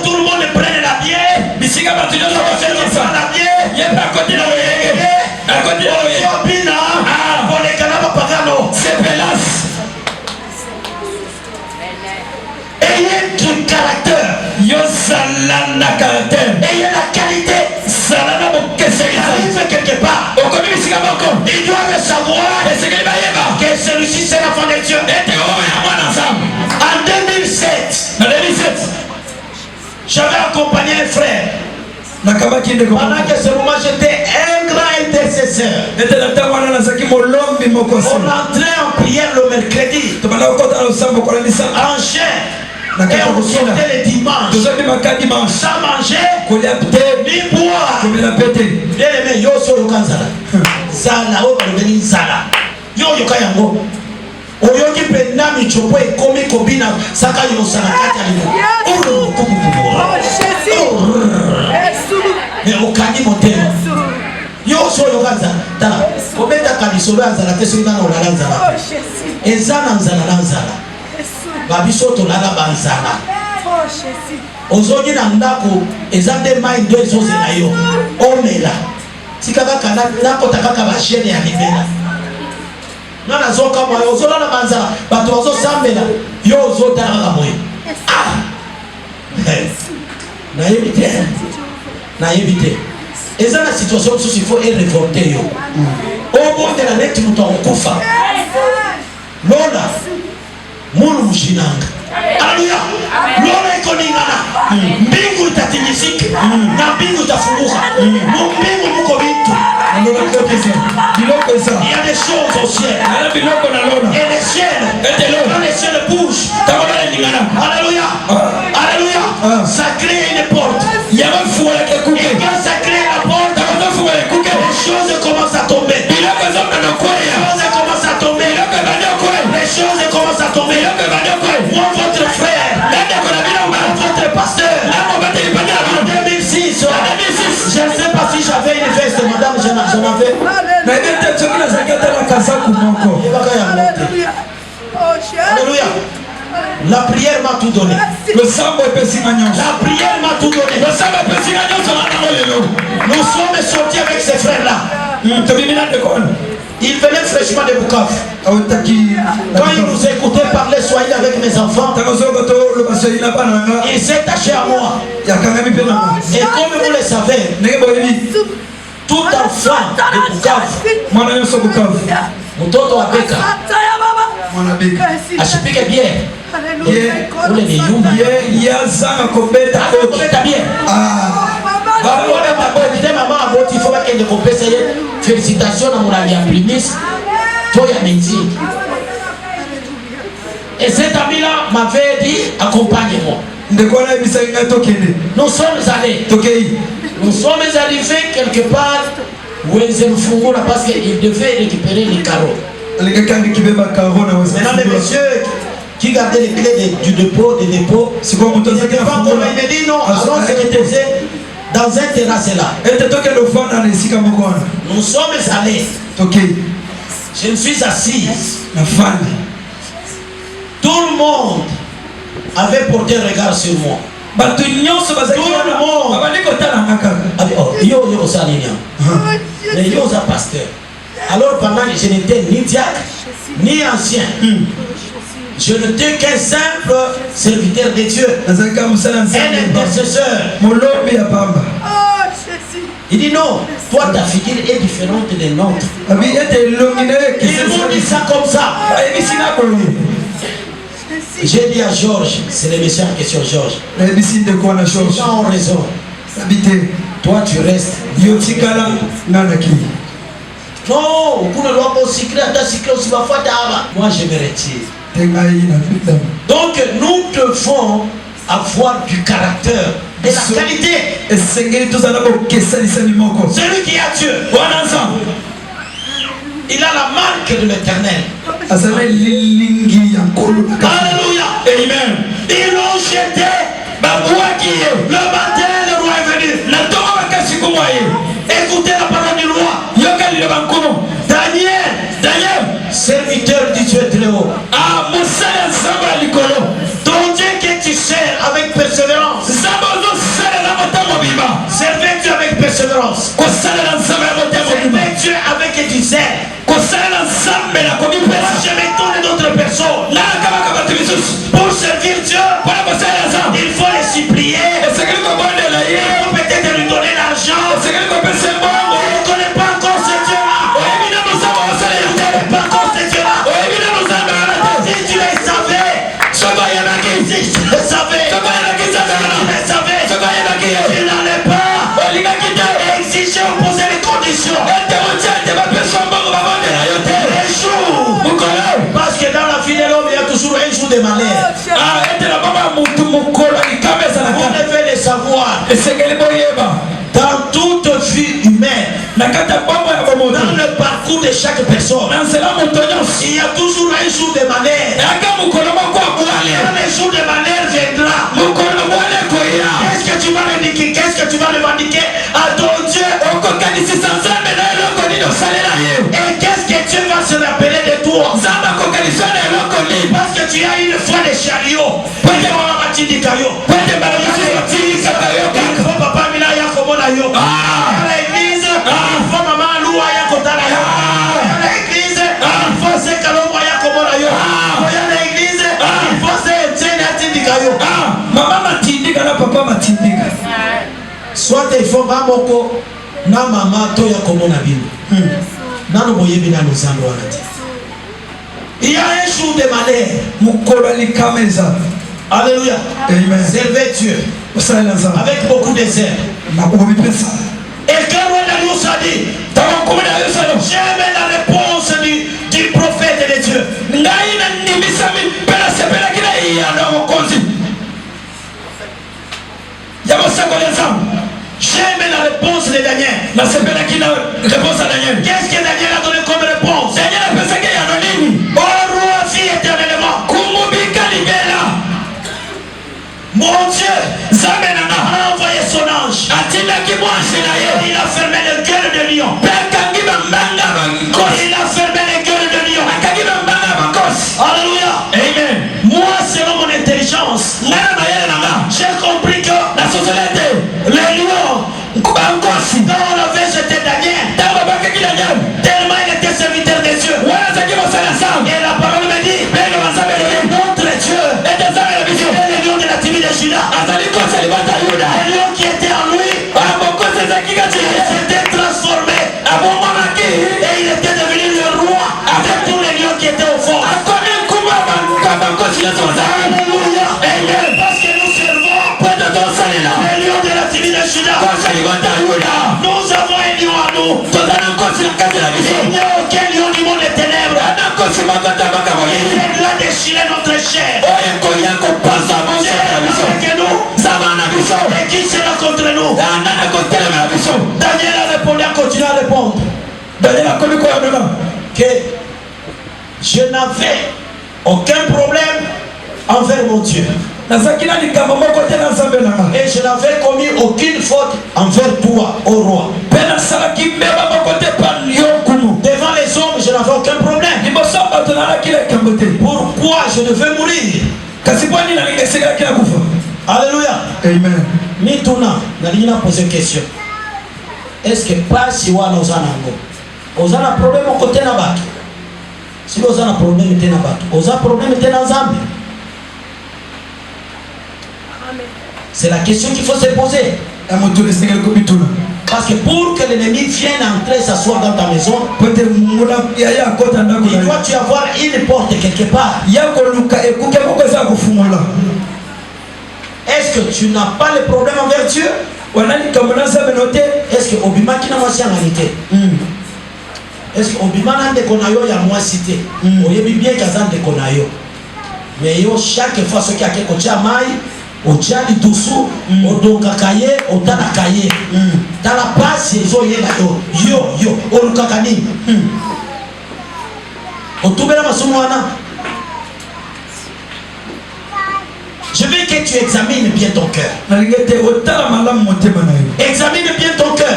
tout le monde prenne la bière. Ayez du caractère. Ayez la qualité. Arrive quelque part. Il doit le savoir que celui-ci c'est l'enfant de Dieu. En 2007, j'avais accompagné un frère. Pendant que ce moment j'étais un grand intercesseur. On entrait en prière le mercredi en chair. Et on sortait le dimanche sans manger ni boire. Bien aimé, yo so yokanzala zala o balobeli nzala yo yoka yango oyoki mpenza michopo ekomi kobina saka yosala kati ya limo mais okani motema yo so yokanzala tala kobetaka lisolo ya nzala te soki nana olala nzala eza na nzala na nzala babiso tolala banzala ozoki na ndako eza nde mai ndo ezozela yo omela tika kaka nakota kaka bashene ya libela nana azokamwa yo ozolala banzala bato bazosambela yo ozotala kaka moye nayebi te eza na situation mosusu il faut erevolte yo obondela neti moto akokufa lola mulu mushinanga. Haleluya. Lola ikoningana. Mbingu itatingizika na mbingu itafunguka. Mbingu muko vitu. Il y a des choses au ciel. Et les ciels. Quand les ciels bougent. Alléluia. Alléluia. Ça crée une porte. Et quand ça crée la porte, les choses commencent à tomber. Les choses commencent à tomber. Les choses commencent à tomber. Moi, votre frère, votre pasteur, en 2006, je ne sais pas si j'avais une veste, madame, j'en avais. Alléluia. La prière m'a tout donné. La prière m'a tout donné. Nous sommes sortis avec ces frères-là. Ils venaient fraîchement de Bukavu. Quand ils nous écoutaient parler Swahili avec mes enfants, ils s'est taché à moi. Et comme vous le savez, tout enfant de Bukavu, mtoto wa Beka ashipike bien. Ule ni yumba yazanga kobeta bien. Maman aboti, il faut qu'elle ne compose. Félicitations à mon ami Primis. Toi, il y a métier. Et cet ami-là m'avait dit accompagne-moi. Nous sommes allés. Nous sommes arrivés quelque part où ils ont fouillé parce qu'ils devaient récupérer les carreaux. Maintenant, les messieurs qui gardaient les clés du dépôt, ils étaient devant moi. Il me dit non, allons se reposer dans un terrasse là. Nous sommes allés. Je me suis assise. Tout le monde avait porté un regard sur moi. Tout le monde mais yo za pasteur. Alors pendant que je n'étais ni diacre ni ancien, je n'étais qu'un simple serviteur de Dieu, un intercesseur. Il dit non, toi ta figure est différente des nôtres. Ils m'ont dit ça comme ça. J'ai dit à Georges, c'est le monsieur en question, Georges. Les gens ont raison. Toi tu restes. Non, moi je me retire. Donc nous devons avoir du caractère et la qualité. Celui qui a Dieu, il a la marque de l'Éternel. Alléluia. Amen. Ils l'ont jeté. Le matin, le roi est venu. Écoutez la parole du roi. Daniel, serviteur du Dieu très haut. Ton Dieu que tu sers avec persévérance. Servez Dieu avec persévérance. Servez Dieu avec du zèle. Moi je m'étonne d'autres personnes. Pour servir Dieu, il faut les supplier. Il faut peut-être lui donner l'argent. Il ne connaît pas encore ce Dieu-là. Il ne connaît pas encore ce Dieu-là. Si tu les savais, si tu les savais, tu n'allais pas exiger ou poser les conditions. Parce que dans la vie de l'homme, il y a toujours un jour de malheur. Vous devez le savoir. Dans toute vie humaine, dans le parcours de chaque personne, il y a toujours un jour de malheur. Quand le jour de malheur viendra, qu'est-ce que tu vas revendiquer? Qu'est-ce que tu vas revendiquer à ton Dieu? Et qu'est-ce que Dieu va se rappeler de toi? Parce que tu as une foi de chariot. Il faut papa Mila Yakomona yo. L'église, il faut maman Loua Yakotana yo. L'église, il faut se Kalomwa Yakomona yo. L'église, il faut se Tchene Atindika yo. Maman Matindika na papa Matindika. Soit il faut Mamoko na maman to Yakomona bino. Nano boyebi na nozando wanati. Il y a un jour de malheur. Alléluia. Amen. Servez Dieu avec beaucoup de zèle. Et quand Daniel a dit, j'aime la réponse du prophète de Dieu. J'aime la réponse de Daniel. Qu'est-ce que Daniel a donné comme réponse? Oh roi, vie éternellement. Mon Dieu a envoyé son ange. Il a fermé le cœur de lion. Il a fermé le cœur de lion. Alléluia. Amen. Moi, selon mon intelligence, j'ai compris que les lions, quand on avait jeté Daniel, tellement il était serviteur des cieux. Et la parole me dit, notre Dieu est le lion de la tribu de Juda. Le lion qui était en lui s'était transformé et il était devenu le roi de tous les lions qui étaient au fond. Alléluia. Parce que nous servons les lions de la tribu de Juda. Nous avons un lion à nous. Il n'y a aucun lion du monde des ténèbres. Il doit déchirer notre chair. Avec nous. Et qui sera contre nous? Daniel a répondu, a continué à répondre. Daniel a connu quoi? Que je n'avais aucun problème envers mon Dieu. Et je n'avais commis aucune faute envers toi, ô roi. Devant les hommes, je n'avais aucun problème. Pourquoi je devais mourir? Alléluia. Amen. Mituna, nalina poser une question. Est-ce que pas si wana ozana ngo? Ozana problème au côté na bato. Si ozana problème tena bato, ozana problème tena Nzambe. C'est la question qu'il faut se poser. Parce que pour que l'ennemi vienne entrer s'asseoir dans ta maison, il doit y avoir une porte quelque part. Est-ce que tu n'as pas le problème envers Dieu? Est-ce que Obima qui n'a pas réalité? Est-ce que Obima n'a pas de ya moi cité? Oyebi bien kazan de konayo. Mais yo chaque fois ce qui a quelque chose mai ojali dusu odonga kaye otana kaye tala passe zo yela yo olukaka nini otubela masomo wana. Je veux que tu examines bien ton cœur. Examine bien ton cœur.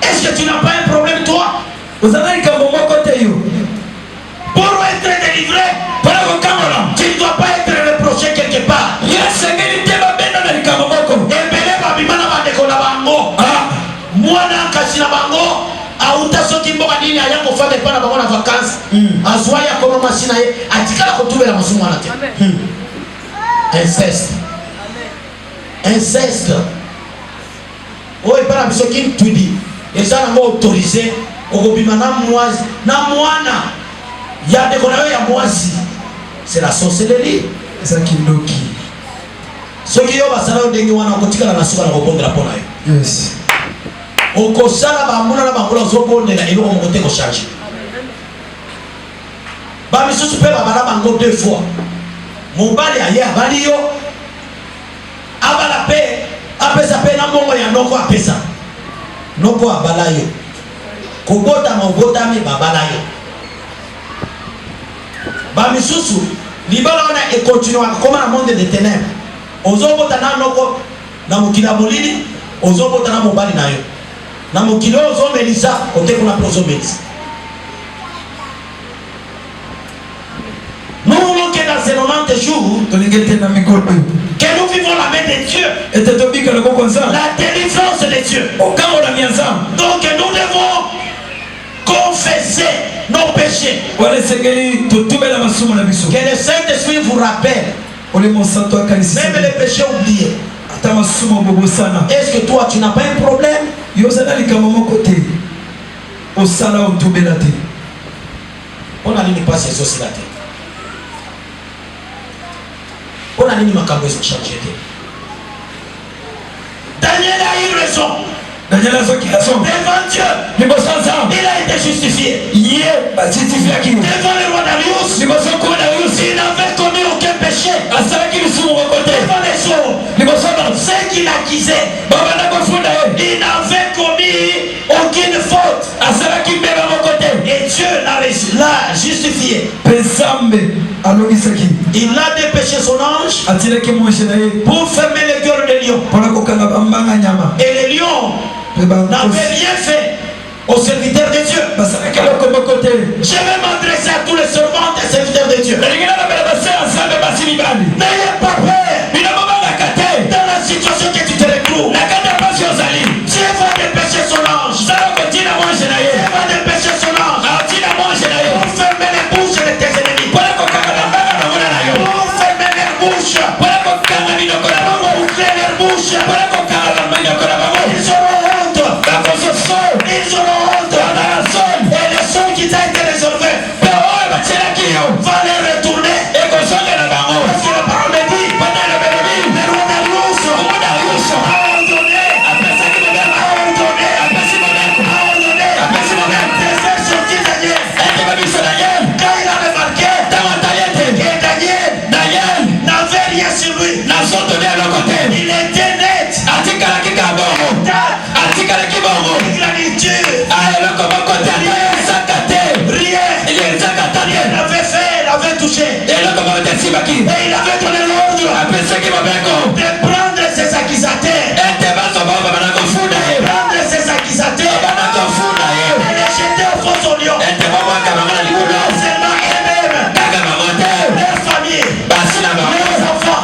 Est-ce que tu n'as pas un problème toi? Pour être délivré, tu ne dois pas être reproché quelque part. Mwana kasi na bango auta soki mboka nini aya ko fande pana bango na vacances azwa ya kono masina ye atikala ko tubela masumu wana te. Inceste. Inceste. Oye para biso ki tudi eza na autorisé okobima na mwazi na mwana ya de kona ya mwazi. C'est la sorcellerie. Ça qui loki. Soki yo basala ndenge wana okotikala na suka na kobondela pona yo. Yes. Okosala bamuna na bangola zobondela eloko moko te ko changer. Ba misusu pe babala bango deux fois. Mobali aye abali yo abala pe apesa pe na mbongo ya noko apesa. Noko abala yo. Kobota mobota mi babala yo. Ba misusu libala wana e continue comme dans le monde des ténèbres. Ozobota na noko na mukila molili, ozobota na mobali na yo. Na mukilo ozomelisa ote kuna prozomelisa. Nous voulons que dans ces 90 jours que nous vivons la main de Dieu, la délivrance de Dieu. Donc nous devons confesser nos péchés. Que le Saint-Esprit vous rappelle même les péchés oubliés. Est-ce que toi tu n'as pas un problème? On a dit pas ces sociétés. On a dit makambo ils ont changé. Daniel a eu raison. Devant Dieu, il a été justifié. Devant le roi Darius, il n'avait commis aucun péché. Devant les autres, ceux qui l'accusaient, il n'avait commis aucune faute. Et Dieu l'a justifié. Il a dépêché son ange pour fermer les gueules des lions. Et les lions n'avaient rien fait aux serviteurs de Dieu. Je vais m'adresser à tous les servants des serviteurs de Dieu. N'ayez pas peur dans la situation que tu te retrouves. Dieu va dépêcher son ange. Dieu va dépêcher son ange pour fermer les bouches de tes ennemis. Pour fermer les bouches. Pour ouvrir les bouches. Ils auront honte. Ils auront honte. Et le son qui t'a été réservé va les retourner. Parce que la parole me dit, le roi Darius a ordonné de faire sortir Daniel. Quand il a remarqué que Daniel n'avait rien sur lui, il était net. Gratitude. Rien n'avait fait, il avait touché. Et il avait donné l'ordre de prendre ses accusateurs. Prendre ses accusateurs et les jeter au fond au lion. Non seulement eux-mêmes, leur famille, leurs enfants.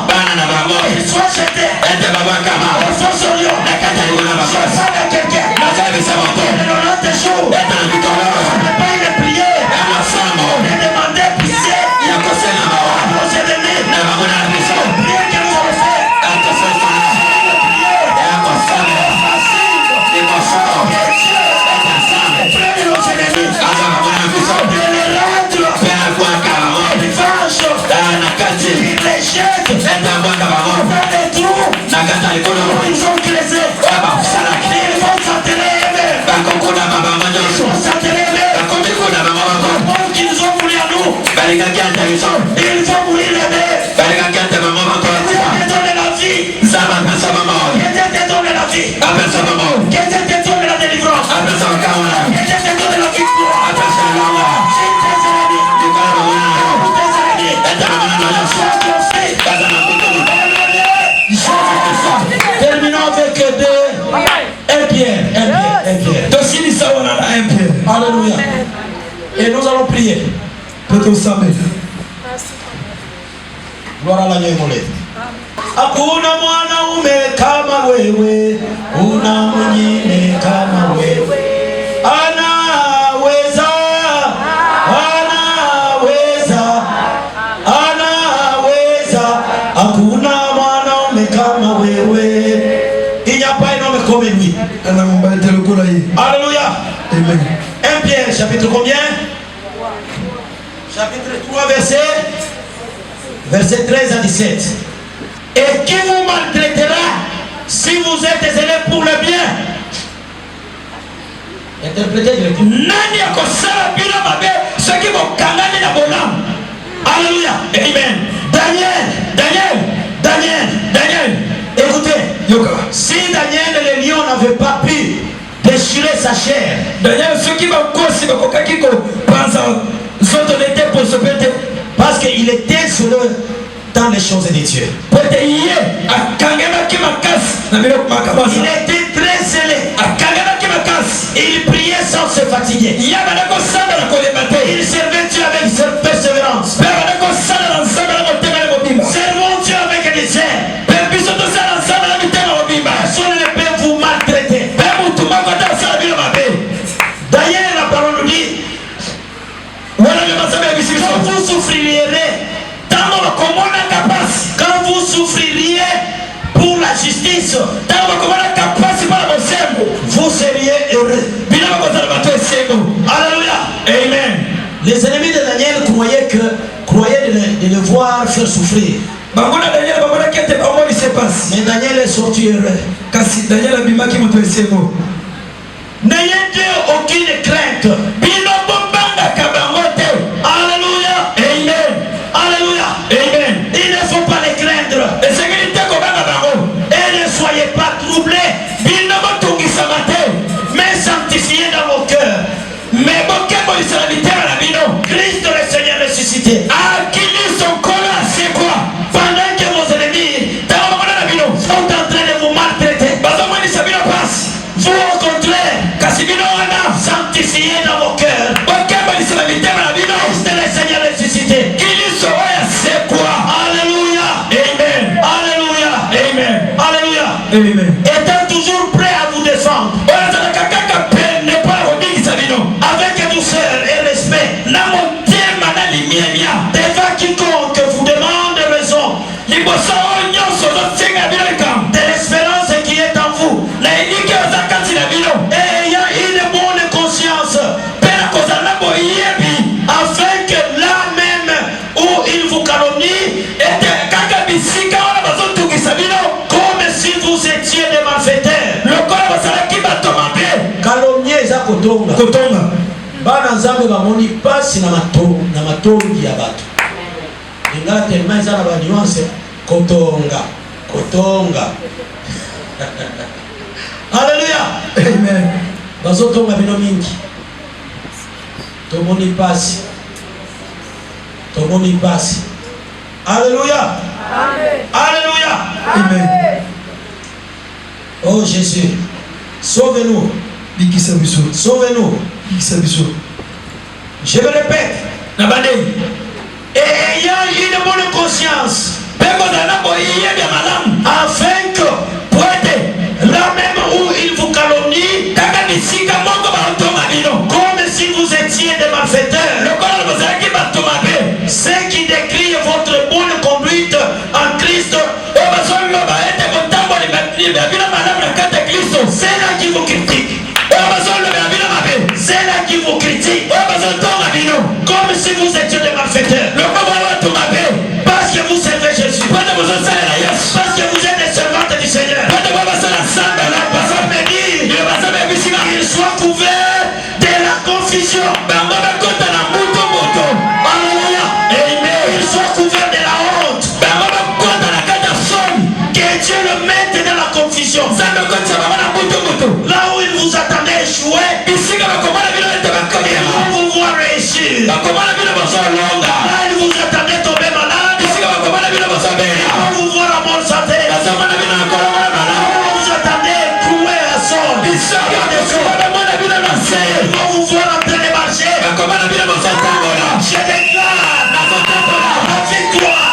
faire des trous. Ils ont creusé. Ils vont s'enterrer eux-mêmes. Ils vont s'enterrer eux-mêmes. Pour qu'ils ont voulu à nous. Ils vont mourir eux-mêmes. Dieu te donne la vie. Dieu te donne la vie. Dieu te donne la délivrance. Dieu te donne la victoire. Terminons avec un Pierre. Alléluia. Et nous allons prier. Gloire à l'agneau immolé. Hakuna mwanaume kama wewe, una mwingine kama wewe. Anaweza. Hakuna mwanaume kama wewe. Il n'y a pas un homme comme lui. Alléluia. Amen. 1 Pierre, chapitre combien? Chapitre 3, verset 13 à 17. Et qui vous maltraitera si vous êtes zélés pour le bien? Interprétez directement. Nani akosala bila mabe ceux qui vont kangani na bolam. Alléluia. Amen. Daniel. Écoutez. Si Daniel le lion n'avait pas pu déchirer sa chair. Daniel ceux qui vont kosi bakokaki ko panza zoto n'était pour se péter parce qu'il était seul dans les choses de Dieu. Il était très zélé. Il priait sans se fatiguer. Il servait Dieu avec persévérance. Servons Dieu avec des zèle. Personne ne peut vous maltraiter. D'ailleurs, la parole nous dit quand vous souffrirez, quand vous souffririez pour la justice, vous seriez heureux. Alléluia. Amen. Les ennemis de Daniel croyaient de le voir faire souffrir. Mais Daniel est sorti heureux. N'ayez aucune crainte. Alléluia. Amen. Il ne faut pas les craindre. Et ne soyez pas troublés. Mais sanctifiez dans vos cœurs. Christ le Seigneur ressuscité. Pendant que vos ennemis sont en train de vous maltraiter, vous au contraire, sanctifiez dans vos cœurs. Christ le Seigneur ressuscité. Alléluia. Étant toujours prêt à vous défendre. Avec douceur et respect. Devant quiconque vous demande raison de l'espérance qui est en vous. Et ayant une bonne conscience. Afin que là même où il vous calomnie, comme si vous étiez des malfaiteurs. Calomnier eza kotonga. Bana nzambe bamoni pasi na matongi ya bato. Inga tellement eza na ba nuance kotonga. Alléluia. Amen. Bazotonga bino mingi. Tomoni pasi. Alléluia. Alléluia. Amen. Oh Jésus, sauve-nous. Sauve-nous. Je me répète. Et ayant une bonne conscience, afin que là même où il vous calomnie, comme si vous étiez des malfaiteurs, ceux qui décrient votre bonne conduite en Christ, c'est là qui vous critique. C'est là qui vous critique. Comme si vous étiez des malfaiteurs. Parce que vous servez Jésus. Parce que Dieu le mette dans la confusion. Là où il vous attendait échouer, ils vont vous voir réussir. Là il vous attendait tomber malade, ils vont vous voir en bonne santé. Là où vous attendez couler à sol, ils vont vous voir en train de marcher. Je déclare la victoire.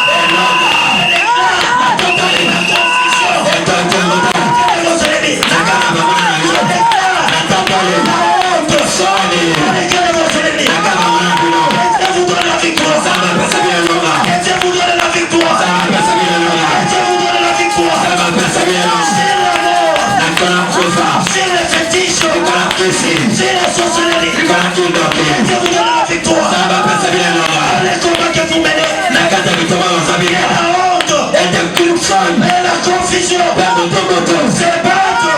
C'est la sorcellerie. Dieu vous donne la victoire. Les combats que vous menez, la honte et la confusion, c'est battre.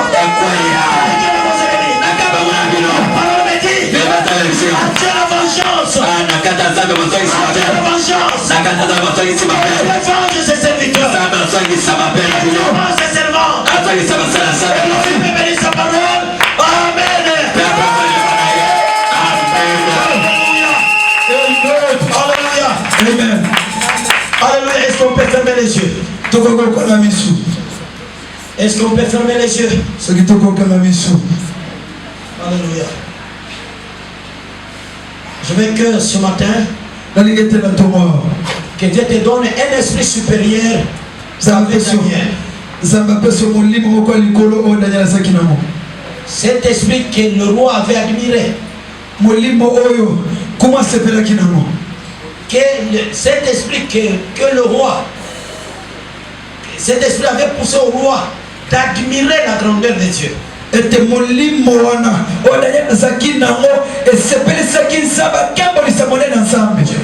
Alors me dit, Dieu la vengeance. Dieu la vengeance. Revanche ses serviteurs. Revanche ses servants. Il peut bénir sa parole. Amen. Amen. Alléluia. Est-ce qu'on peut fermer les yeux? Est-ce qu'on peut fermer les yeux? Alléluia. Je veux que ce matin, que Dieu te donne un esprit supérieur. Cet esprit que le roi avait admiré. Cet esprit que le roi, cet esprit avait poussé au roi d'admirer la grandeur de Dieu. Tu peux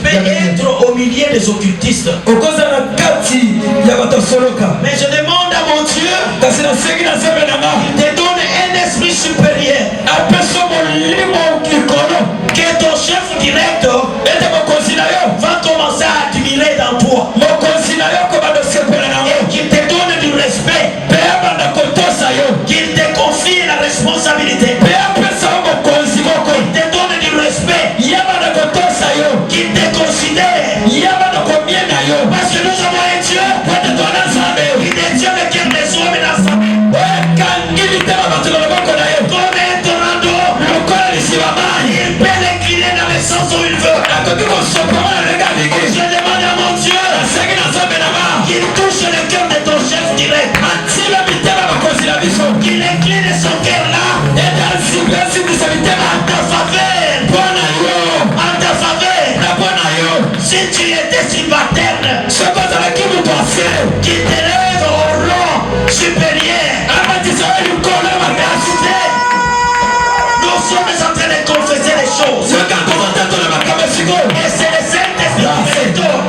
être au milieu des occultistes. Mais je demande à mon Dieu qu'il te donne un esprit supérieur. Que ton chef direct va commencer à admirer dans toi. Et qu'il te donne du respect. Qu'il te confie la responsabilité. Qu'il te donne du respect. Qu'il te considère. Parce que nous avons un Dieu. Il est Dieu le cœur des hommes et d'ensemble. Comme un tornado. Il peut l'incliner dans le sens où il veut. Je demande à mon Dieu qu'il touche le cœur de ton chef direct. Qu'il incline son cœur là. En ta faveur. Si tu étais subalterne, qu'il t'élève au rang supérieur. Nous sommes en train de confesser les choses. Et c'est le Saint-Esprit qui me les donne.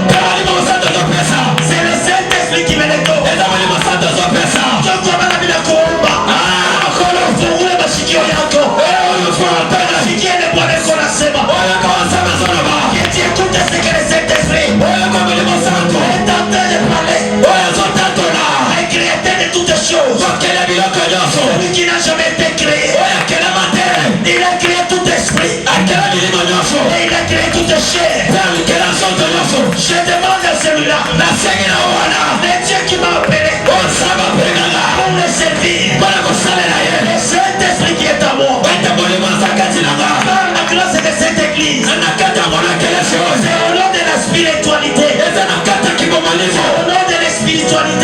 C'est le Saint-Esprit qui me les donne. Celui qui n'a jamais été créé. Il a créé tout esprit. Et il a créé toute chair. Je demande à celui-là, le Dieu qui m'a appelé pour le servir. Le Saint-Esprit qui est à moi. Par la grâce de cette église. C'est au nom de la spiritualité. Au nom de la spiritualité.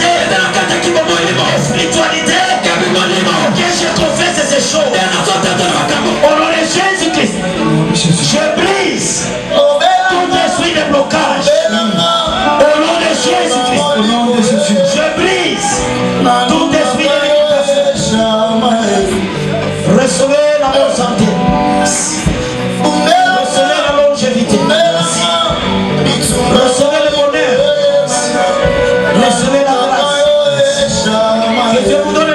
Que je confesse ces choses. Au nom de Jésus-Christ. Je brise tout esprit de blocage. Au nom de Jésus-Christ. Je brise tout esprit de limitation. Recevez la bonne santé. Recevez la longévité. Recevez le bonheur. Recevez la grâce. Que Dieu vous donne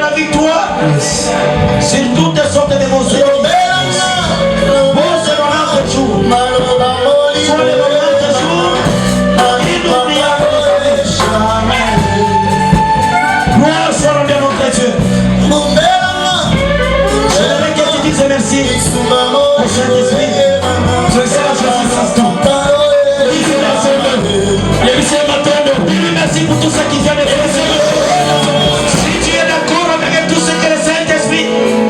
Merci pour tout ce qui vient de faire. Si tu es d'accord avec tout ce que le Saint-Esprit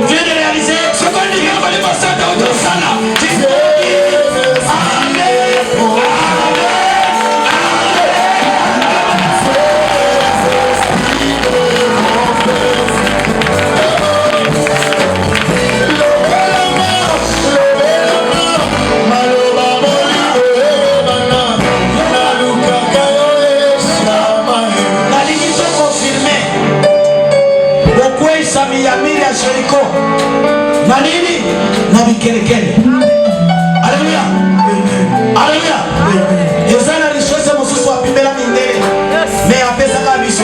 vient de réaliser, ce qu'on dit, on va le passer dans notre salle. Tu peux dire Amen. Samiyamiri ya Jericho na nini na vikelekele. Haleluya, haleluya. Eza na richesse mosusu apimela mindele me apesaka biso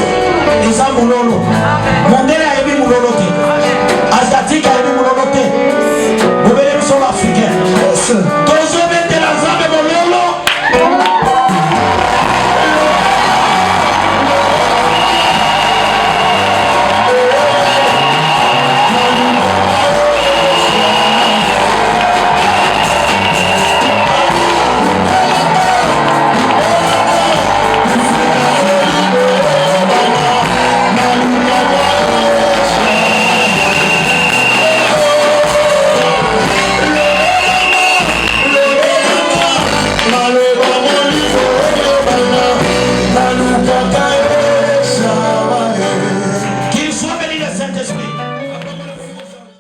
eza mulolo mondele ayebi mulolo te azatika